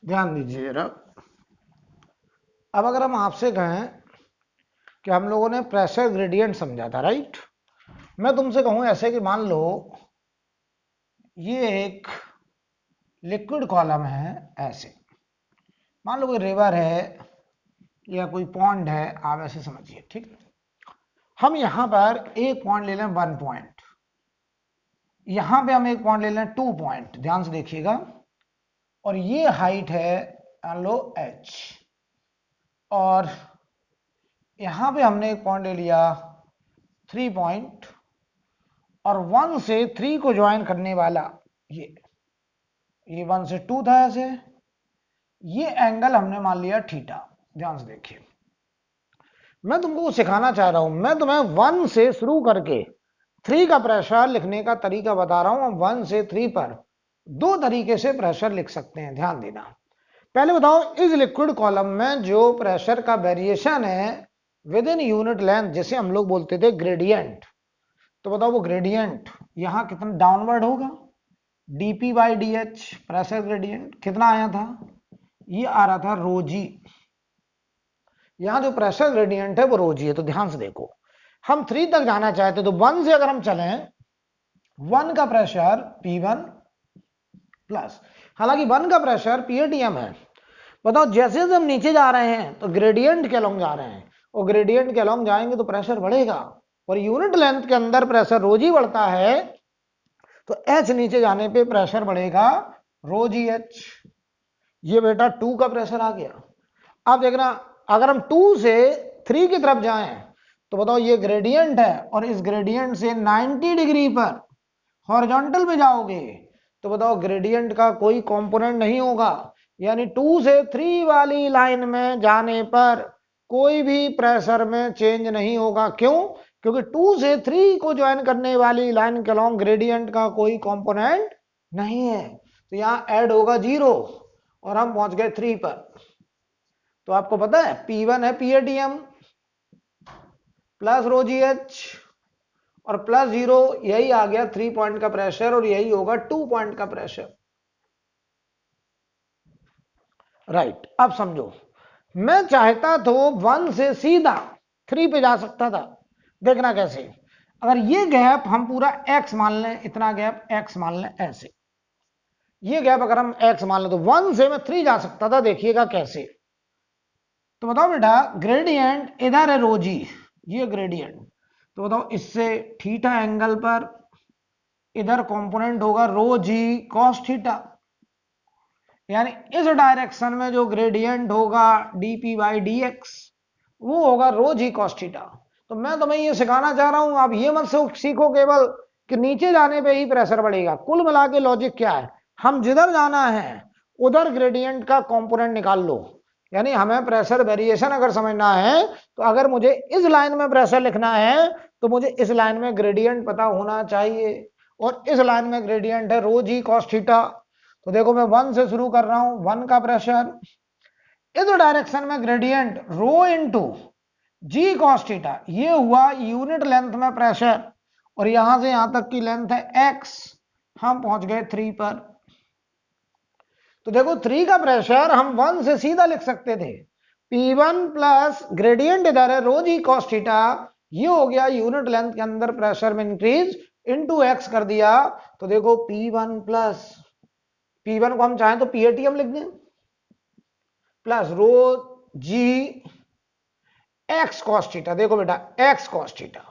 ध्यान दीजिए जरा, अब अगर हम आपसे कहें कि हम लोगों ने प्रेशर ग्रेडियंट समझा था, राइट, मैं तुमसे कहूं ऐसे कि मान लो ये एक लिक्विड कॉलम है, ऐसे मान लो कोई रिवर है या कोई पॉन्ड है, आप ऐसे समझिए, ठीक। हम यहां पर एक पॉइंट ले लें 1 पॉइंट, यहां पे हम एक पॉइंट ले लें 2 पॉइंट, ध्यान से देखिएगा, और ये हाइट है मान लो h, और यहां पे हमने एक पॉइंट ले लिया 3 पॉइंट, और 1 से 3 को ज्वाइन करने वाला ये 1 से 2 था ऐसे, ये एंगल हमने मान लिया थीटा। ध्यान से देखिए, मैं तुमको सिखाना चाह रहा हूं, मैं तुम्हें 1 से शुरू करके 3 का प्रेशर लिखने का तरीका बता रहा हूं। 1 से 3 पर दो तरीके से प्रेशर लिख सकते हैं, ध्यान देना। पहले बताओ इस लिक्विड कॉलम में जो प्रेशर का वेरिएशन है विद इन यूनिट लेंथ, जिसे हम लोग बोलते थे ग्रेडियंट, तो बताओ वो ग्रेडियंट यहां कितना डाउनवर्ड होगा, dp by D H, pressure gradient कितना आया था, ये आ रहा था रोजी, यहां जो प्रेशर ग्रेडियंट है वो रोजी है। तो ध्यान से देखो, हम 3 तक जाना चाहते तो 1 से अगर हम चलें, 1 का प्रेशर P1 प्लस, हालांकि 1 का प्रेशर PATM है। बताओ जैसे जैसे हम नीचे जा रहे हैं तो ग्रेडियंट के अलोंग जा रहे हैं, और ग्रेडियंट के अलोंग जाएंगे तो प्रेशर बढ़ेगा, और यूनिट लेंथ के अंदर प्रेशर रोजी बढ़ता है, तो एच नीचे जाने पे प्रेशर बढ़ेगा रोजी एच। ये बेटा 2 का प्रेशर आ गया। अब देखना, अगर हम 2 से 3 की तरफ जाएं तो बताओ ये ग्रेडियंट है, और इस ग्रेडियंट से 90 डिग्री पर हॉरिजॉन्टल पे जाओगे तो बताओ ग्रेडियंट का कोई कंपोनेंट नहीं होगा, यानी 2 से 3 वाली लाइन में जाने पर कोई भी प्रेशर में चेंज नहीं होगा। क्यों? क्योंकि 2 से 3 को ज्वाइन करने वाली लाइन के अलॉन्ग ग्रेडियंट का कोई कंपोनेंट नहीं है, तो यहां ऐड होगा 0 और हम पहुंच गए 3 पर। तो आपको पता है P1 है PATM प्लस ρGH और प्लस 0, यही आ गया 3 पॉइंट का प्रेशर और यही होगा 2 पॉइंट का प्रेशर। राइट, अब समझो, मैं चाहता तो 1 से सीधा 3 पे जा सकता था। देखना कैसे, अगर ये गैप हम पूरा x मान लें, इतना गैप x मान लें, ऐसे ये गैप अगर हम x मान लें तो 1 से मैं 3 जा सकता था। देखिएगा कैसे, तो बताओ बेटा, ग्रेडियंट इधर है रो जी, ये ग्रेडियंट, तो बताओ इससे थीटा एंगल पर इधर कंपोनेंट होगा रो जी कॉस थीटा, यानी इस डायरेक्शन में जो ग्रेडियंट होगा dp बाई dx वो होगा रो जी कॉस थीटा। तो मैं तुम्हें ये सिखाना चाह रहा हूं, आप ये मत सीखो केवल कि नीचे जाने पे ही प्रेशर बढ़ेगा। कुल मिला के लॉजिक क्या है, हम जिधर जाना है उधर ग्रेडियंट का कंपोनेंट निकाल लो। यानी हमें प्रेशर वेरिएशन अगर समझना है तो अगर मुझे इस लाइन में प्रेशर लिखना है तो मुझे इस लाइन में ग्रेडियंट पता होना चाहिए, और इस लाइन में ग्रेडियंट है रो जी कॉस थीटा। तो देखो मैं 1 से शुरू कर रहा हूं, 1 का प्रेशर, इस डायरेक्शन में ग्रेडियंट रो इनटू जी कॉस थीटा, ये हुआ यूनिट लेंथ में प्रेशर, और यहां से यहां तक की लेंथ है x, हम पहुंच गए 3 पर। तो देखो 3 का प्रेशर हम 1 से सीधा लिख सकते थे, P1 प्लस ग्रेडियंट इधर है रो जी कॉस थीटा, ये हो गया यूनिट लेंथ के अंदर प्रेशर में इंक्रीज इनटू x कर दिया। तो देखो P1 प्लस, P1 को हम चाहें तो PATM लिख दें, प्लस रो जी एक्स कॉस थीटा, देखो बेटा एक्स कॉस थीटा,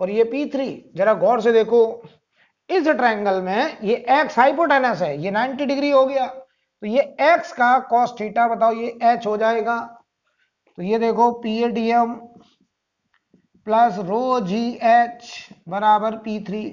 और ये P3, जरा गौर से देखो, इस ट्रायंगल में ये x हाइपोटेनस है, ये 90 डिग्री हो गया, तो ये x का कॉस थीटा बताओ ये h हो जाएगा। तो ये देखो PATM plus rho g H बराबर P3।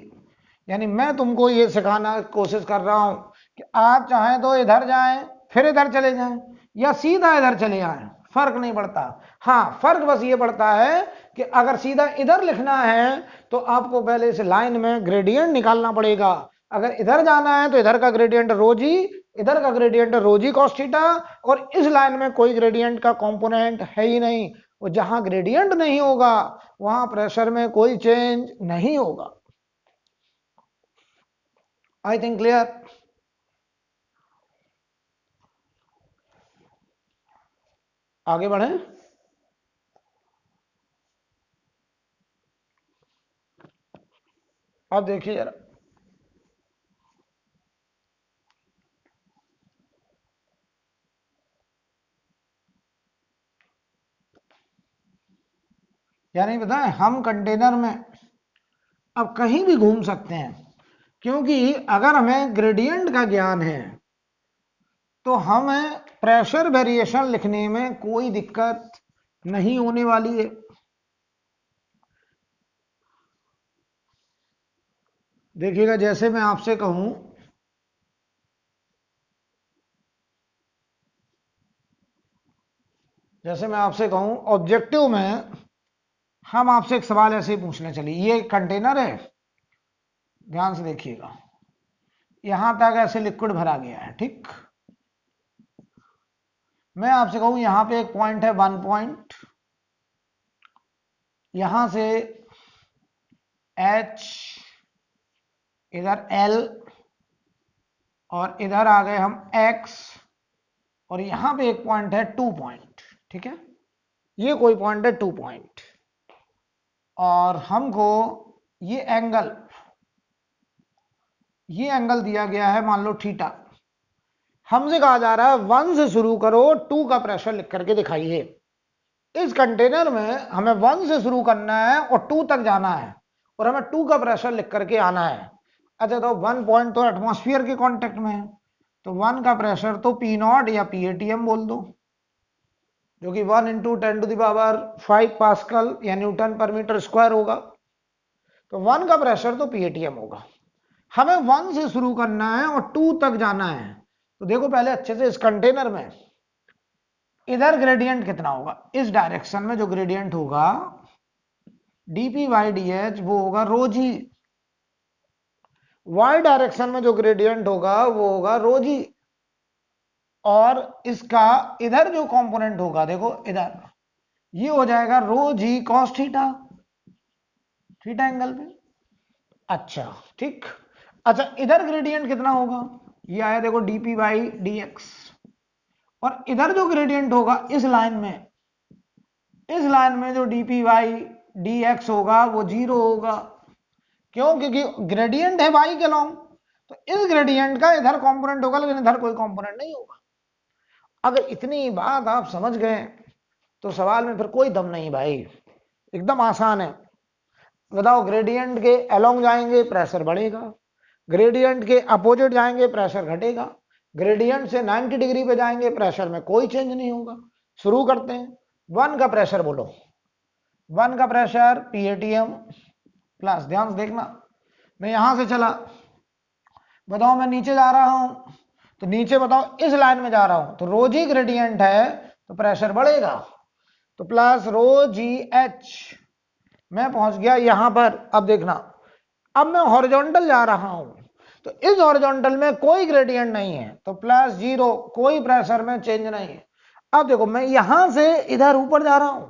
यानी मैं तुमको ये सिखाना कोशिश कर रहा हूं कि आप चाहें तो इधर जाएं फिर इधर चले जाएं या सीधा इधर चले आएं, फर्क नहीं पड़ता। हाँ, फर्क बस ये पड़ता है कि अगर सीधा इधर लिखना है तो आपको पहले इस लाइन में ग्रेडियंट निकालना पड़ेगा। अगर इधर जाना है तो इधर का ग्रेडियंट रो जी, इधर का ग्रेडियंट रो जी कॉस थीटा, और इस लाइन में कोई ग्रेडियंट का कंपोनेंट है ही नहीं। और जहां ग्रेडियंट नहीं होगा वहां प्रेशर में कोई चेंज नहीं होगा। I think clear. आगे बढ़े। अब देखिए जरा, यानी बताएं हम कंटेनर में अब कहीं भी घूम सकते हैं, क्योंकि अगर हमें ग्रेडियंट का ज्ञान है तो हमें प्रेशर वेरिएशन लिखने में कोई दिक्कत नहीं होने वाली है। देखिएगा, जैसे मैं आपसे कहूं, ऑब्जेक्टिव में हम आपसे एक सवाल ऐसे ही पूछने चलिए, ये कंटेनर है, ध्यान से देखिएगा, यहां तक ऐसे लिक्विड भरा गया है, ठीक। मैं आपसे कहूं यहां पे एक पॉइंट है 1 पॉइंट, यहां से H, इधर L, और इधर आ गए हम X, और यहां पे एक पॉइंट है 2 पॉइंट, ठीक है, ये कोई पॉइंट है 2 पॉइंट, और हमको ये एंगल दिया गया है, मान लो थीटा। हमसे कहा जा रहा है 1 से शुरू करो, 2 का प्रेशर लिख करके दिखाइए। इस कंटेनर में हमें 1 से शुरू करना है और 2 तक जाना है, और हमें 2 का प्रेशर लिख करके आना है। अच्छा, तो 1 पॉइंट तो एटमॉस्फेयर के कांटेक्ट में है, तो 1 का प्रेशर तो P0 या PATM बोल दो, जो कि 1 × 10⁵ पास्कल या न्यूटन पर मीटर स्क्वायर होगा। तो 1 का प्रेशर तो PATM होगा। हमें 1 से शुरू करना है और 2 तक जाना है। तो देखो पहले अच्छे से, इस कंटेनर में इधर ग्रेडियंट कितना होगा, इस डायरेक्शन में जो ग्रेडियंट होगा dp बाई dh वो होगा रो जी। y डायरेक्शन में जो ग्रेडियंट होगा वो होगा रो जी, और इसका इधर जो कंपोनेंट होगा देखो इधर, ये हो जाएगा रो g cos theta, theta angle पे। अच्छा ठीक। अच्छा इधर ग्रेडियंट कितना होगा, ये आया देखो dp बाई dx, और इधर जो ग्रेडियंट होगा इस लाइन में, इस लाइन में जो dp बाई dx होगा वो 0 होगा। क्यों, क्योंकि ग्रेडियंट है y के लॉन्ग, तो इस ग्रेडियंट का इधर कंपोनेंट होगा लेकिन इधर कोई कंपोनेंट नहीं होगा। अगर इतनी बात आप समझ गए तो सवाल में फिर कोई दम नहीं भाई, एकदम आसान है। बताओ, ग्रेडियंट के अलोंग जाएंगे प्रेशर बढ़ेगा, ग्रेडियंट के अपोजिट जाएंगे प्रेशर घटेगा, ग्रेडियंट से 90 डिग्री पे जाएंगे प्रेशर में कोई चेंज नहीं होगा। शुरू करते हैं। 1 का प्रेशर बोलो, 1 का प्रेशर PATM प्लस, ध्यान से देखना, मैं यहां से चला, बताओ मैं नीचे जा रहा हूं, तो नीचे बताओ इस लाइन में जा रहा हूं, तो रो जी ग्रेडियंट है तो प्रेशर बढ़ेगा, तो प्लस रो जी एच। मैं पहुंच गया यहां पर, अब देखना, अब मैं हॉरिजॉन्टल जा रहा हूं, तो इस हॉरिजॉन्टल में कोई ग्रेडियंट नहीं है, तो प्लस 0, कोई प्रेशर में चेंज नहीं है। अब देखो मैं यहां से इधर ऊपर जा रहा हूं,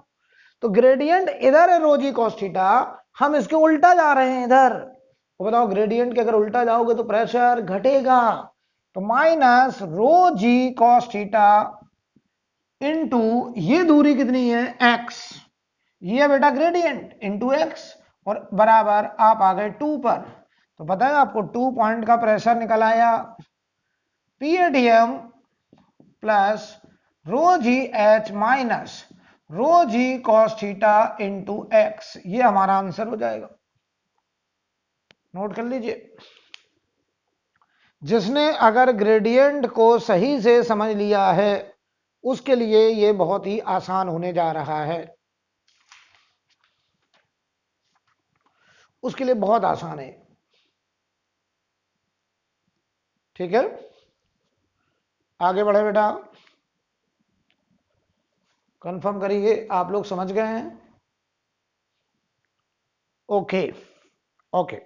तो ग्रेडियंट इधर है रो जी कॉस थीटा, हम इसके उल्टा जा रहे हैं इधर, तो बताओ ग्रेडियंट के अगर उल्टा जाओगे तो प्रेशर घटेगा, तो minus rho g cos theta into ये दूरी कितनी है x, ये बेटा ग्रेडियंट इंटू x, और बराबर आप आ गए 2 पर। तो पता है आपको 2 पॉइंट का प्रेशर निकल आया, PATM plus rho g h minus rho g cos theta into x, ये हमारा आंसर हो जाएगा। नोट कर लीजिए, जिसने अगर ग्रेडियंट को सही से समझ लिया है उसके लिए ये बहुत ही आसान होने जा रहा है, उसके लिए बहुत आसान है। ठीक है, आगे बढ़े बेटा, कंफर्म करिए आप लोग समझ गए हैं। ओके ओके,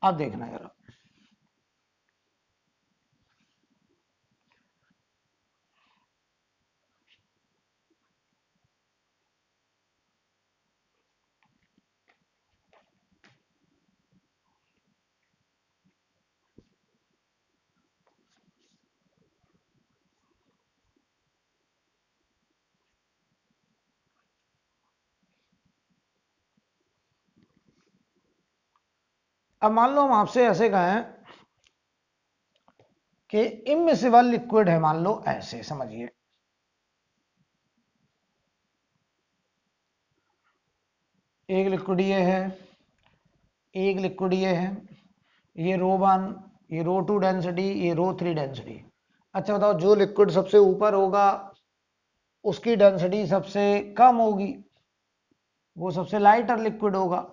अब देखना जरा, अब मान लो हम आपसे ऐसे कहें कि इमिसिबल लिक्विड है, मान लो ऐसे, समझिए एक लिक्विड ये है, एक लिक्विड ये है, ये रो 1, ये रो 2 डेंसिटी, ये रो 3 डेंसिटी। अच्छा बताओ, जो लिक्विड सबसे ऊपर होगा उसकी डेंसिटी सबसे कम होगी, वो सबसे लाइटर लिक्विड होगा,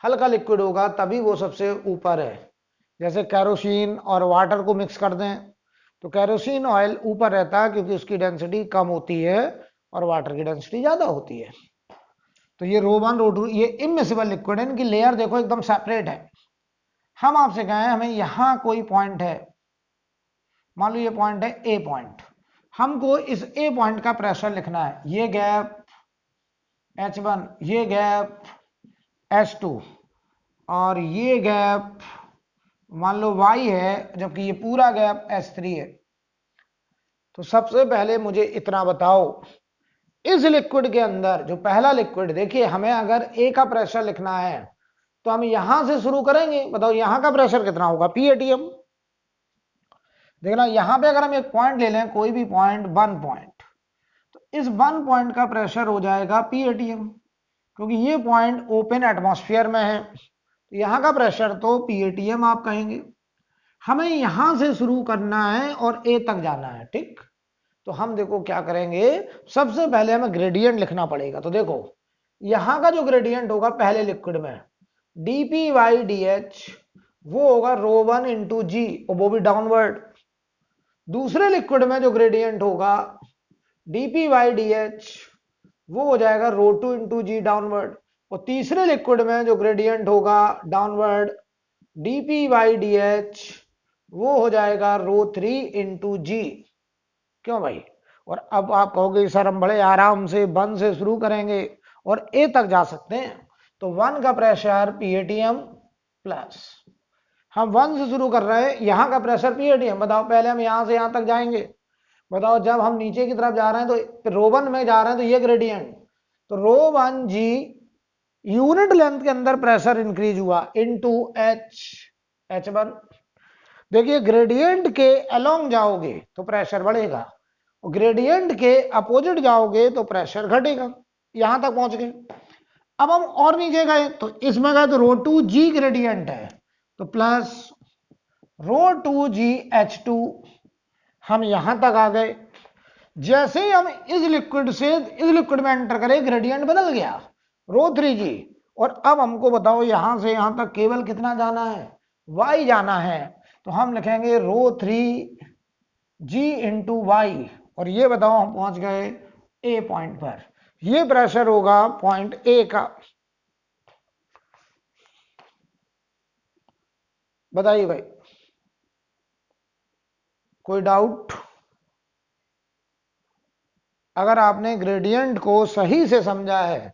हल्का लिक्विड होगा तभी वो सबसे ऊपर है। जैसे कैरोसिन और वाटर को मिक्स कर दें तो कैरोसिन ऑयल ऊपर रहता है क्योंकि उसकी डेंसिटी कम होती है और वाटर की डेंसिटी ज्यादा होती है। तो ये रो 1 रो 2 ये इमिसिबल लिक्विड है, इनकी लेयर देखो एकदम सेपरेट है। हम आपसे कहें हमें यहां कोई पॉइंट है, मान लो ये पॉइंट है ए पॉइंट, हमको इस ए पॉइंट का प्रेशर लिखना है, ये गैप H1, ये गैप H2, और ये गैप मान लो Y है, जबकि ये पूरा गैप H3 है। तो सबसे पहले मुझे इतना बताओ, इस लिक्विड के अंदर जो पहला लिक्विड, देखिए हमें अगर ए का प्रेशर लिखना है तो हम यहां से शुरू करेंगे। बताओ यहां का प्रेशर कितना होगा, PATM। देखना यहां पे अगर हम एक पॉइंट ले लें, कोई भी पॉइंट, 1 पॉइंट, तो इस 1 पॉइंट का प्रेशर हो जाएगा PATM, क्योंकि ये पॉइंट ओपन एटमॉस्फेयर में है, तो यहां का प्रेशर तो PATM आप कहेंगे। हमें यहां से शुरू करना है और ए तक जाना है, ठीक। तो हम देखो क्या करेंगे, सबसे पहले हमें ग्रेडियंट लिखना पड़ेगा। तो देखो यहां का जो ग्रेडियंट होगा पहले लिक्विड में, dp बाई dh, वो होगा रो 1 इंटू जी, और वो भी डाउनवर्ड, दूसरे लिक्विड में जो ग्रेडियंट होगा dp बाई डी वो हो जाएगा ρ2 इंटू जी डाउनवर्ड, और तीसरे लिक्विड में जो ग्रेडियंट होगा डाउनवर्ड dp बाई डी वो हो जाएगा ρ3 इंटू जी। क्यों भाई? और अब आप कहोगे सर हम बड़े आराम से 1 से शुरू करेंगे और ए तक जा सकते हैं, तो 1 का प्रेशर पीएटीएम प्लस, हम 1 से शुरू कर रहे हैं, यहां का प्रेशर पीएटीएम। बताओ पहले हम यहां से यहां तक जाएंगे, बताओ जब हम नीचे की तरफ जा रहे हैं तो ρ1 में जा रहे हैं तो ये ग्रेडियंट, तो ρ1 जी यूनिट लेंथ के अंदर प्रेशर इंक्रीज हुआ इनटू H1। देखिए ग्रेडियंट के अलोंग जाओगे तो प्रेशर बढ़ेगा, और ग्रेडियंट के अपोजिट जाओगे तो प्रेशर घटेगा। यहां तक पहुंच गए। अब हम और नीचे गए तो इसमें गए तो ρ2G ग्रेडियंट है, तो प्लस ρ2GH2, हम यहां तक आ गए। जैसे ही हम इस लिक्विड से इस लिक्विड में एंटर करें ग्रेडियंट बदल गया ρ3G, और अब हमको बताओ यहां से यहां तक केवल कितना जाना है, y जाना है, तो हम लिखेंगे ρ3G इंटू वाई, और ये बताओ हम पहुंच गए ए पॉइंट पर। ये प्रेशर होगा पॉइंट ए का। बताइए भाई कोई डाउट? अगर आपने ग्रेडियंट को सही से समझा है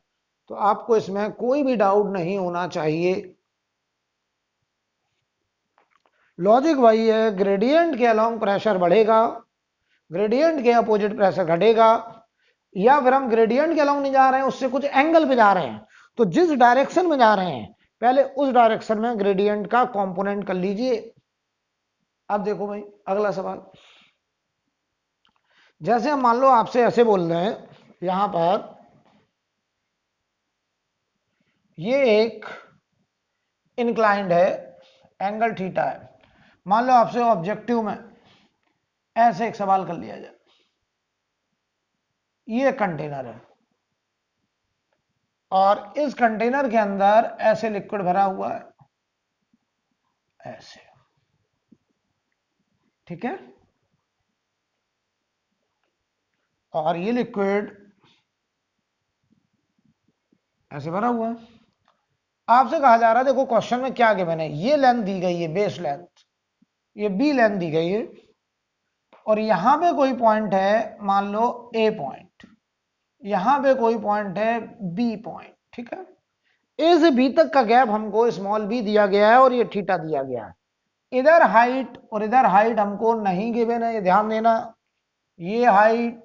तो आपको इसमें कोई भी डाउट नहीं होना चाहिए। लॉजिक वही है, ग्रेडियंट के अलोंग प्रेशर बढ़ेगा, ग्रेडियंट के अपोजिट प्रेशर घटेगा, या फिर हम ग्रेडियंट के अलोंग नहीं जा रहे हैं, उससे कुछ एंगल पे जा रहे हैं, तो जिस डायरेक्शन में जा रहे हैं पहले उस डायरेक्शन में ग्रेडियंट का कंपोनेंट कर लीजिए। अब देखो भाई अगला सवाल, जैसे हम मान लो आपसे ऐसे बोल रहे हैं, यहां पर ये एक इंक्लाइंड है, एंगल थीटा है, मान लो आपसे ऑब्जेक्टिव में ऐसे एक सवाल कर लिया जाए, ये कंटेनर है और इस कंटेनर के अंदर ऐसे लिक्विड भरा हुआ है, ऐसे, ठीक है, और ये लिक्विड ऐसे भरा हुआ है। आपसे कहा जा रहा है, देखो क्वेश्चन में क्या गिवन है, ये लेंथ दी गई है बेस लेंथ, ये बी लेंथ दी गई है, और यहां पे कोई पॉइंट है मान लो ए पॉइंट, यहां पे कोई पॉइंट है बी पॉइंट, ठीक है। ए से बी तक का गैप हमको स्मॉल बी दिया गया है और ये थीटा दिया गया है। इधर हाइट और इधर हाइट हमको नहीं गिवन है, ये ध्यान देना, ये हाइट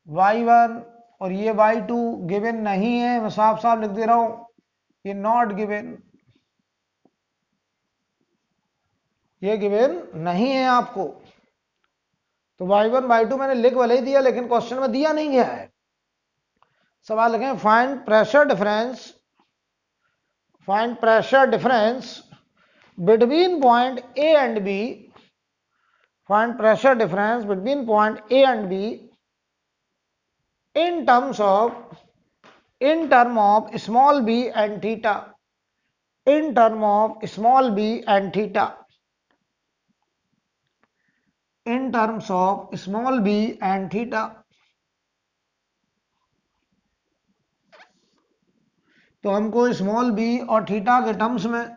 y1 और ये y2 गिवन नहीं है, मैं साफ साफ लिख दे रहा हूं, ये नॉट गिवन, ये गिवन नहीं है आपको। तो y1 y2 मैंने लिख भले ही दिया लेकिन क्वेश्चन में दिया नहीं गया है। सवाल लिखें find pressure difference, find pressure difference between point A and B, find pressure difference between point A and B in terms of small b and theta, in term of small b and theta, in terms of small b and theta। तो हमको small B और theta के terms में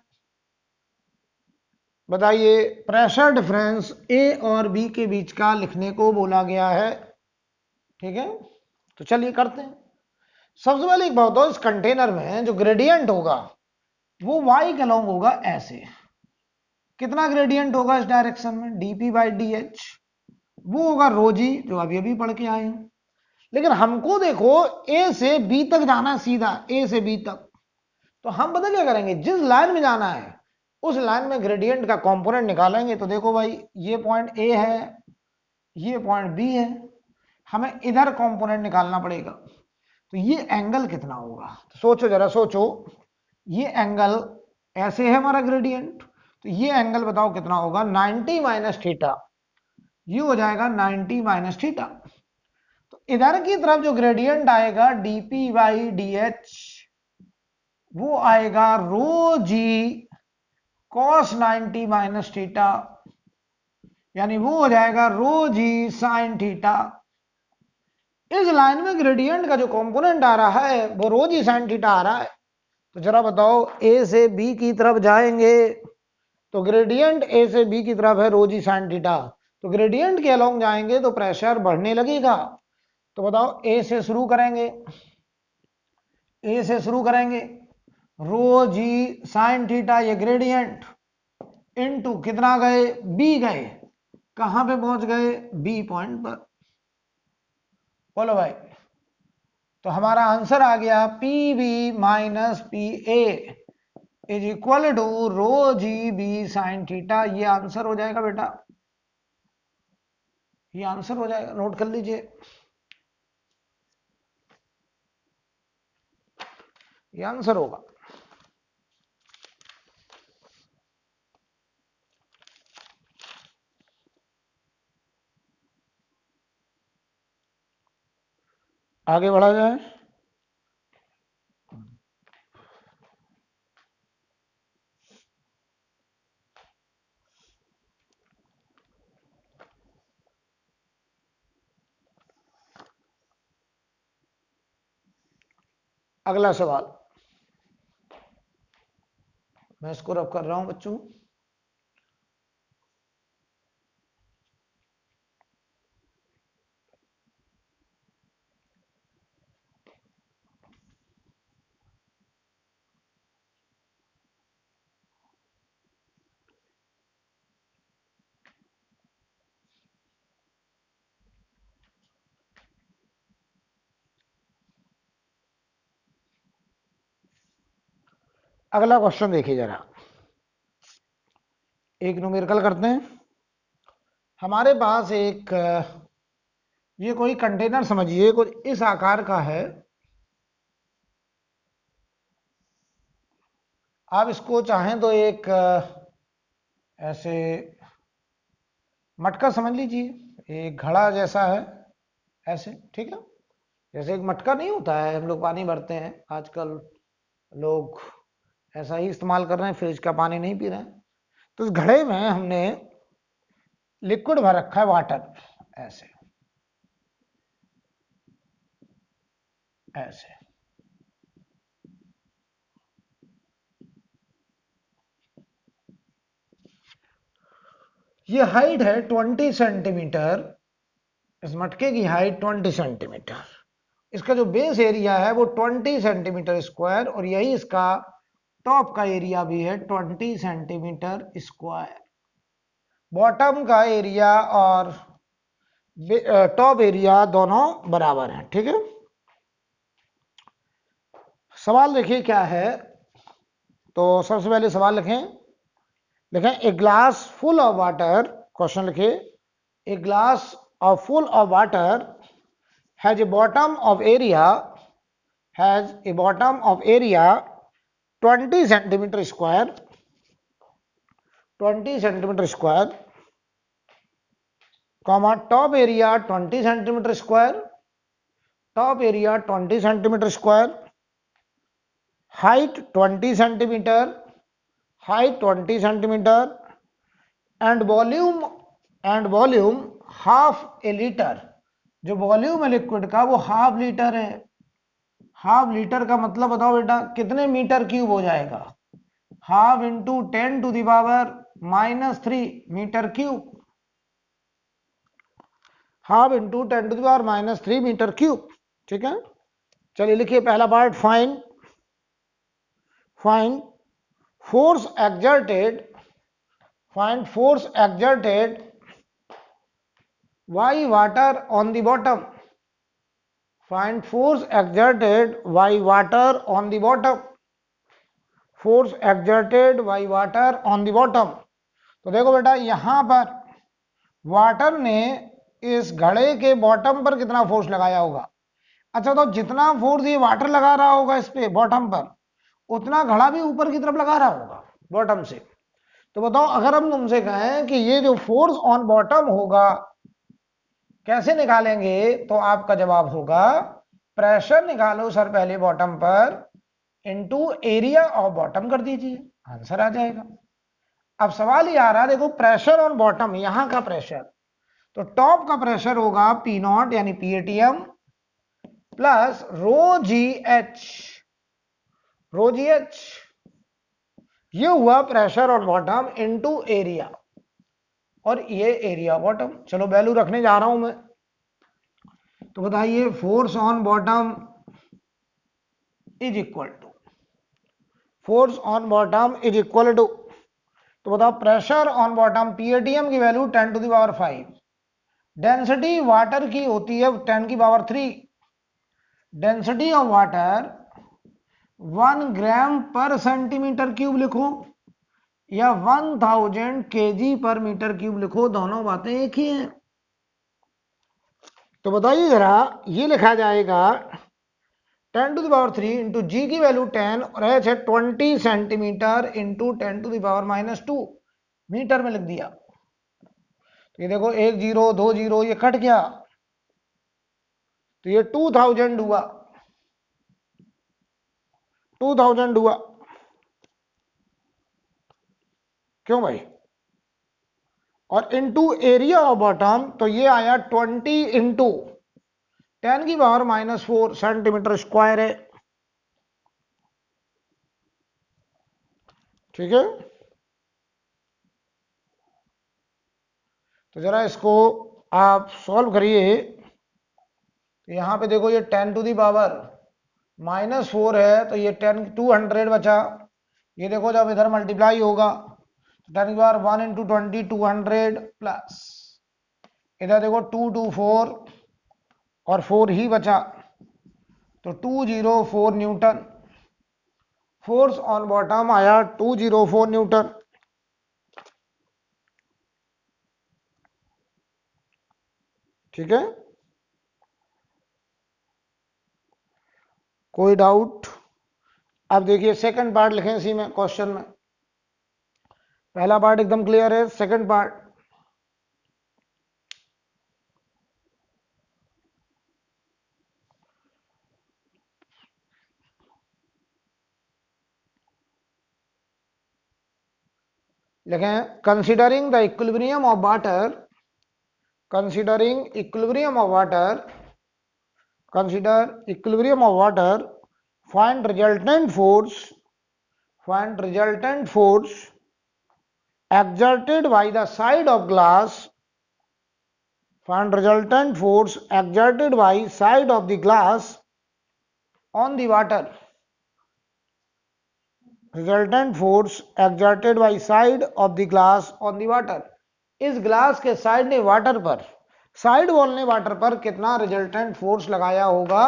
बताइए pressure difference ए और B के बीच का लिखने को बोला गया है, ठीक है। तो चलिए करते हैं। सबसे पहले एक बात हो, इस कंटेनर में जो ग्रेडियंट होगा वो y के अलोंग होगा ऐसे, कितना ग्रेडियंट होगा इस डायरेक्शन में, dp बाई डी एच, वो होगा ρg जो अभी अभी पढ़ के आए हैं। लेकिन हमको देखो a से b तक जाना है, सीधा a से b तक, तो हम पता क्या करेंगे, जिस लाइन में जाना है उस लाइन में ग्रेडियंट का कंपोनेंट निकालेंगे। तो देखो भाई ये पॉइंट a है, ये पॉइंट b है, हमें इधर कंपोनेंट निकालना पड़ेगा। तो ये एंगल कितना होगा, तो सोचो जरा सोचो, ये एंगल ऐसे है हमारा ग्रेडियंट, तो ये एंगल बताओ कितना होगा, 90 माइनस थीटा, ये हो जाएगा 90 माइनस थीटा। तो इधर की तरफ जो ग्रेडियंट आएगा dp बाई डी एच वो आएगा रो जी कॉस 90 माइनस थीटा, यानी वो हो जाएगा रो जी साइन थीटा। इस लाइन में ग्रेडियंट का जो कंपोनेंट आ रहा है वो रो जी साइन थीटा आ रहा है। तो जरा बताओ, ए से बी की तरफ जाएंगे तो ग्रेडियंट ए से बी की तरफ है रो जी साइन थीटा, तो ग्रेडियंट के अलोंग जाएंगे तो प्रेशर बढ़ने लगेगा। तो बताओ, ए से शुरू करेंगे, ए से शुरू करेंगे, रो जी साइन थीटा ये ग्रेडियंट इनटू कितना गए, बी गए, कहां पे पहुंच गए, बी पॉइंट पर। बोलो भाई, तो हमारा आंसर आ गया P B minus P A is equal to rho g B sine theta. ये आंसर हो जाएगा बेटा, ये आंसर हो जाएगा, नोट कर लीजिए, ये आंसर होगा। आगे बढ़ा जाए। अगला सवाल मैं इसको रब कर रहा हूं बच्चों। अगला क्वेश्चन देखिए जरा, एक न्यूमेरिकल करते हैं। हमारे पास एक ये कोई कंटेनर समझिए, कुछ इस आकार का है। आप इसको चाहें तो एक ऐसे मटका समझ लीजिए, एक घड़ा जैसा है ऐसे, ठीक है। जैसे एक मटका नहीं होता है, हम लोग पानी भरते हैं, आजकल लोग ऐसा ही इस्तेमाल कर रहे हैं, फ्रिज का पानी नहीं पी रहे हैं। तो इस घड़े में हमने लिक्विड भर रखा है, वाटर, ऐसे ऐसे। ये हाइट है 20 सेंटीमीटर, इस मटके की हाइट 20 सेंटीमीटर। इसका जो बेस एरिया है वो 20 सेंटीमीटर स्क्वायर, और यही इसका टॉप का एरिया भी है 20 सेंटीमीटर स्क्वायर। बॉटम का एरिया और टॉप एरिया दोनों बराबर हैं, ठीक है। सवाल देखिए क्या है। तो सबसे पहले सवाल लिखें, a glass full of water, question लिखिए, a glass of full of water has a bottom of area, has a bottom of area 20 centimetre square, 20 centimetre square, comma top area 20 centimetre square, top area 20 centimetre square, height 20 centimetre, height 20 centimetre, and volume half a litre. जो volume है liquid का वो half litre है। Half litre का मतलब बताओ बेटा कितने मीटर क्यूब हो जाएगा, half into 10 to the power -3 metre cube, half into 10 to the power -3 metre cube, ठीक है। चलिए लिखिए पहला part, find force exerted, find force exerted by water on the bottom, find force exerted by water on the bottom, force exerted by water on the bottom। तो देखो बेटा यहां पर वाटर ने इस घड़े के बॉटम पर कितना फोर्स लगाया होगा। अच्छा, तो जितना फोर्स ये वाटर लगा रहा होगा इस पे बॉटम पर, उतना घड़ा भी ऊपर की तरफ लगा रहा होगा बॉटम से। तो बताओ, अगर हम तुमसे कहें कि ये जो फोर्स ऑन बॉटम होगा कैसे निकालेंगे, तो आपका जवाब होगा प्रेशर निकालो सर पहले बॉटम पर, इनटू एरिया ऑफ बॉटम कर दीजिए, आंसर आ जाएगा। अब सवाल ये आ रहा है, देखो प्रेशर ऑन बॉटम, यहां का प्रेशर, तो टॉप का प्रेशर होगा पी नॉट यानी पीएटीएम प्लस रो जी एच, ये हुआ pressure on bottom into area, और ये एरिया बॉटम। चलो वैल्यू रखने जा रहा हूं मैं, तो बताइए force on bottom is equal to, force on bottom is equal to, तो बताओ प्रेशर ऑन बॉटम पीएटीएम की value 10 to the power 5, density water की होती है 10 की power 3, density of water 1 gram per centimetre cube लिखो या 1000 केजी पर मीटर क्यूब लिखो, दोनों बातें एक ही हैं। तो बताइए जरा, ये लिखा जाएगा 10 to the power 3 into g की वैल्यू 10 और एच है 20 centimetre into 10 to the power -2 metre में लिख दिया। तो ये देखो 1 0 2 0 ये कट गया, तो ये 2000 हुआ, 2000 हुआ, क्यों भाई? और इंटू एरिया ऑफ बॉटम, तो ये आया 20 इंटू 10 की पावर -4 सेंटीमीटर स्क्वायर है, ठीक है। तो जरा इसको आप सॉल्व करिए, तो यहां पे देखो ये 10 टू दी पावर -4 है, तो ये 10 200 बचा, ये देखो जब इधर मल्टीप्लाई होगा 10 की पावर 1 इंटू 20 200 प्लस इधर देखो 2 2 4 और 4 ही बचा, तो 204 न्यूटन, फोर्स ऑन बॉटम आया 204 न्यूटन, ठीक है। कोई डाउट? अब देखिए सेकंड पार्ट लिखें इसी में क्वेश्चन में, पहला पार्ट एकदम क्लियर है, सेकंड पार्ट लिखें, considering the equilibrium of water, considering equilibrium of water, consider equilibrium of water, find resultant force, find resultant force exerted by the side of glass, find resultant force exerted by side of the glass on the water, resultant force exerted by side of the glass on the water, इस glass के side ने water पर, side wall ने water पर कितना resultant force लगाया होगा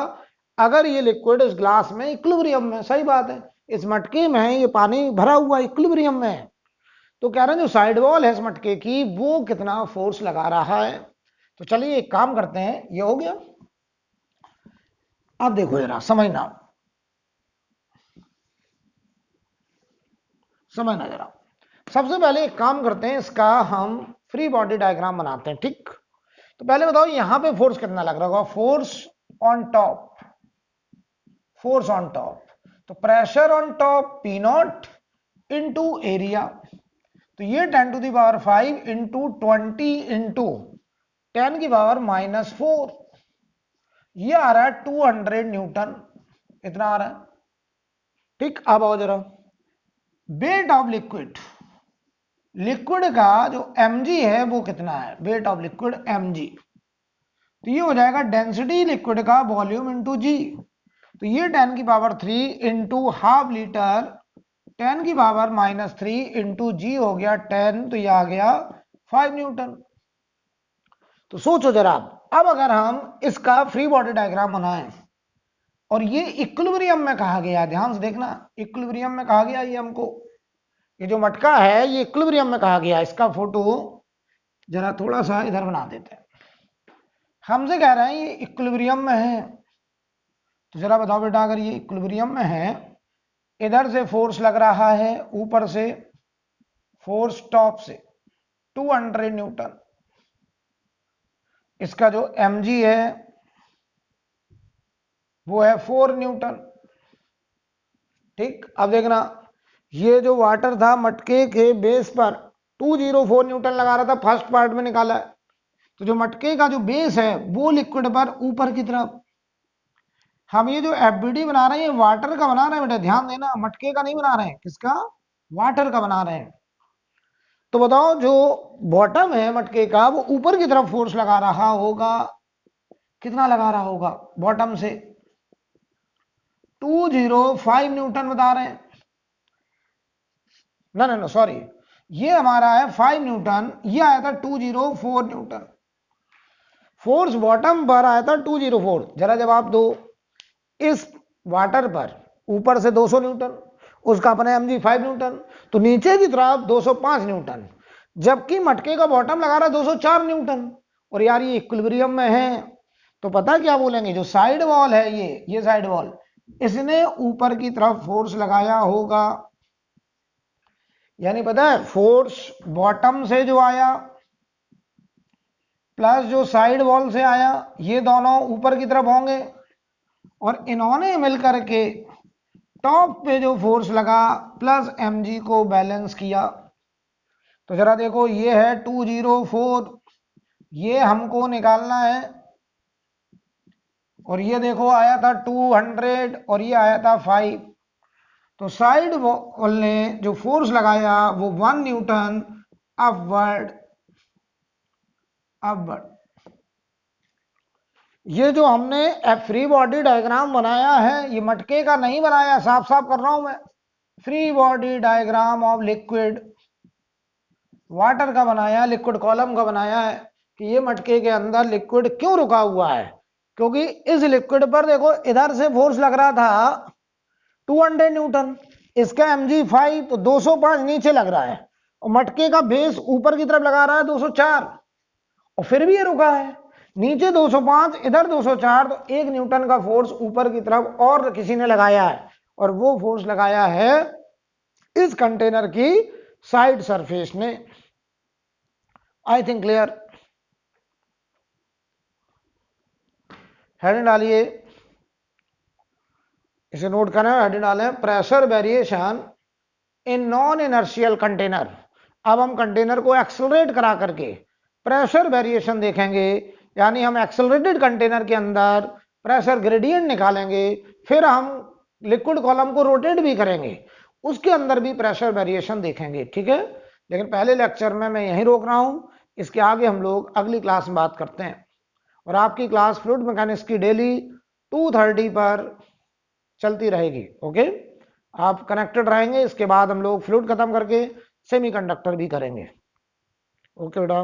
अगर ये लिक्विड इस ग्लास में इक्विलिब्रियम में, सही बात है, इस मटके में ये पानी भरा हुआ इक्विलिब्रियम में है, तो कह रहे हैं जो साइड वॉल है इस मटके की वो कितना फोर्स लगा रहा है। तो चलिए एक काम करते हैं, ये हो गया। अब देखो जरा समझना जरा, सबसे पहले एक काम करते हैं, इसका हम फ्री बॉडी डायग्राम बनाते हैं, ठीक। तो पहले बताओ यहां पे फोर्स कितना लग रहा होगा, force on top, force on top, तो pressure on top P not into area, तो ये 10 to the power 5 into 20 into 10 की पावर -4, ये आ रहा है 200 न्यूटन, इतना आ रहा है, ठीक। अब आओ जरा, वेट ऑफ लिक्विड, लिक्विड का जो mg है वो कितना है, वेट ऑफ लिक्विड mg, तो ये हो जाएगा डेंसिटी लिक्विड का वॉल्यूम इंटू जी, तो ये 10 की पावर 3 इंटू हाफ लीटर 10 की पावर -3 इंटू जी हो गया 10, तो ये आ गया 5 न्यूटन। तो सोचो जरा, अब अगर हम इसका फ्री बॉडी डायग्राम बनाएं और ये इक्विलिब्रियम में कहा गया, ध्यान से देखना, इक्विलिब्रियम में कहा गया, ये हमको ये जो मटका है ये इक्विलिब्रियम में कहा गया, इसका फोटो जरा थोड़ा सा इधर बना देते हैं, हमसे कह रहे हैं ये इक्विलिब्रियम में है, तो जरा बताओ बेटा अगर ये इक्विलिब्रियम में है, इधर से फोर्स लग रहा है, ऊपर से फोर्स टॉप से 200 न्यूटन, इसका जो mg है वो है 4 न्यूटन, ठीक। अब देखना ये जो वाटर था मटके के बेस पर 204 न्यूटन लगा रहा था, फर्स्ट पार्ट में निकाला है। तो जो मटके का जो बेस है वो लिक्विड पर ऊपर की तरफ, हम ये जो एफबीडी बना रहे हैं वाटर का बना रहे हैं बेटा, ध्यान देना, मटके का नहीं बना रहे हैं। किसका? वाटर का बना रहे हैं। तो बताओ जो बॉटम है मटके का वो ऊपर की तरफ फोर्स लगा रहा होगा, कितना लगा रहा होगा बॉटम से? 205 न्यूटन बता रहे हैं। ना ना ना सॉरी, ये हमारा है 5 न्यूटन, ये आया था 204 न्यूटन। फोर्स बॉटम पर आया था 204। जरा जवाब दो, इस वाटर पर ऊपर से 200 न्यूटन, उसका अपने mg 5 न्यूटन, तो नीचे की तरफ 205 न्यूटन, जबकि मटके का बॉटम लगा रहा है 204 न्यूटन। और यार ये इक्विलिब्रियम में है, तो पता क्या बोलेंगे, जो साइड वॉल है ये साइड वॉल, इसने ऊपर की तरफ फोर्स लगाया होगा। यानी पता है फोर्स बॉटम से जो आया प्लस जो साइड वॉल से आया, ये दोनों ऊपर की तरफ होंगे, और इन्होंने मिलकर के टॉप पे जो फोर्स लगा प्लस mg को बैलेंस किया। तो जरा देखो, ये है 204, ये हमको निकालना है, और ये देखो आया था 200 और ये आया था 5। तो साइड वॉल ने जो फोर्स लगाया वो 1 न्यूटन अपवर्ड। ये जो हमने फ्री बॉडी डायग्राम बनाया है ये मटके का नहीं बनाया, साफ साफ कर रहा हूं मैं। Free body diagram of liquid water का बनाया, लिक्विड कॉलम का बनाया है कि ये मटके के अंदर लिक्विड क्यों रुका हुआ है, क्योंकि इस लिक्विड पर देखो इधर से फोर्स लग रहा था 200 न्यूटन, इसका mg 5, तो 205 नीचे लग रहा है, और मटके का बेस ऊपर की तरफ लगा रहा है 204, और फिर भी ये रुका है। नीचे 205 इधर 204, तो 1 न्यूटन का फोर्स ऊपर की तरफ और किसी ने लगाया है, और वो फोर्स लगाया है इस कंटेनर की साइड सरफेस ने। I think clear. हेडिंग डालिए, इसे नोट करना है, हेडिंग डालें pressure variation in non inertial container. अब हम कंटेनर को एक्सेलरेट करा करके प्रेशर वेरिएशन देखेंगे, यानी हम एक्सेलरेटेड कंटेनर के अंदर प्रेशर ग्रेडियंट निकालेंगे, फिर हम लिक्विड कॉलम को रोटेट भी करेंगे, उसके अंदर भी प्रेशर वेरिएशन देखेंगे, ठीक है। लेकिन पहले लेक्चर में मैं यहीं रोक रहा हूं, इसके आगे हम लोग अगली क्लास में बात करते हैं। और आपकी क्लास फ्लूइड मैकेनिक्स की डेली 2:30 पर चलती रहेगी, ओके। आप कनेक्टेड रहेंगे, इसके बाद हम लोग फ्लूइड खत्म करके सेमीकंडक्टर भी करेंगे, ओके बेटा।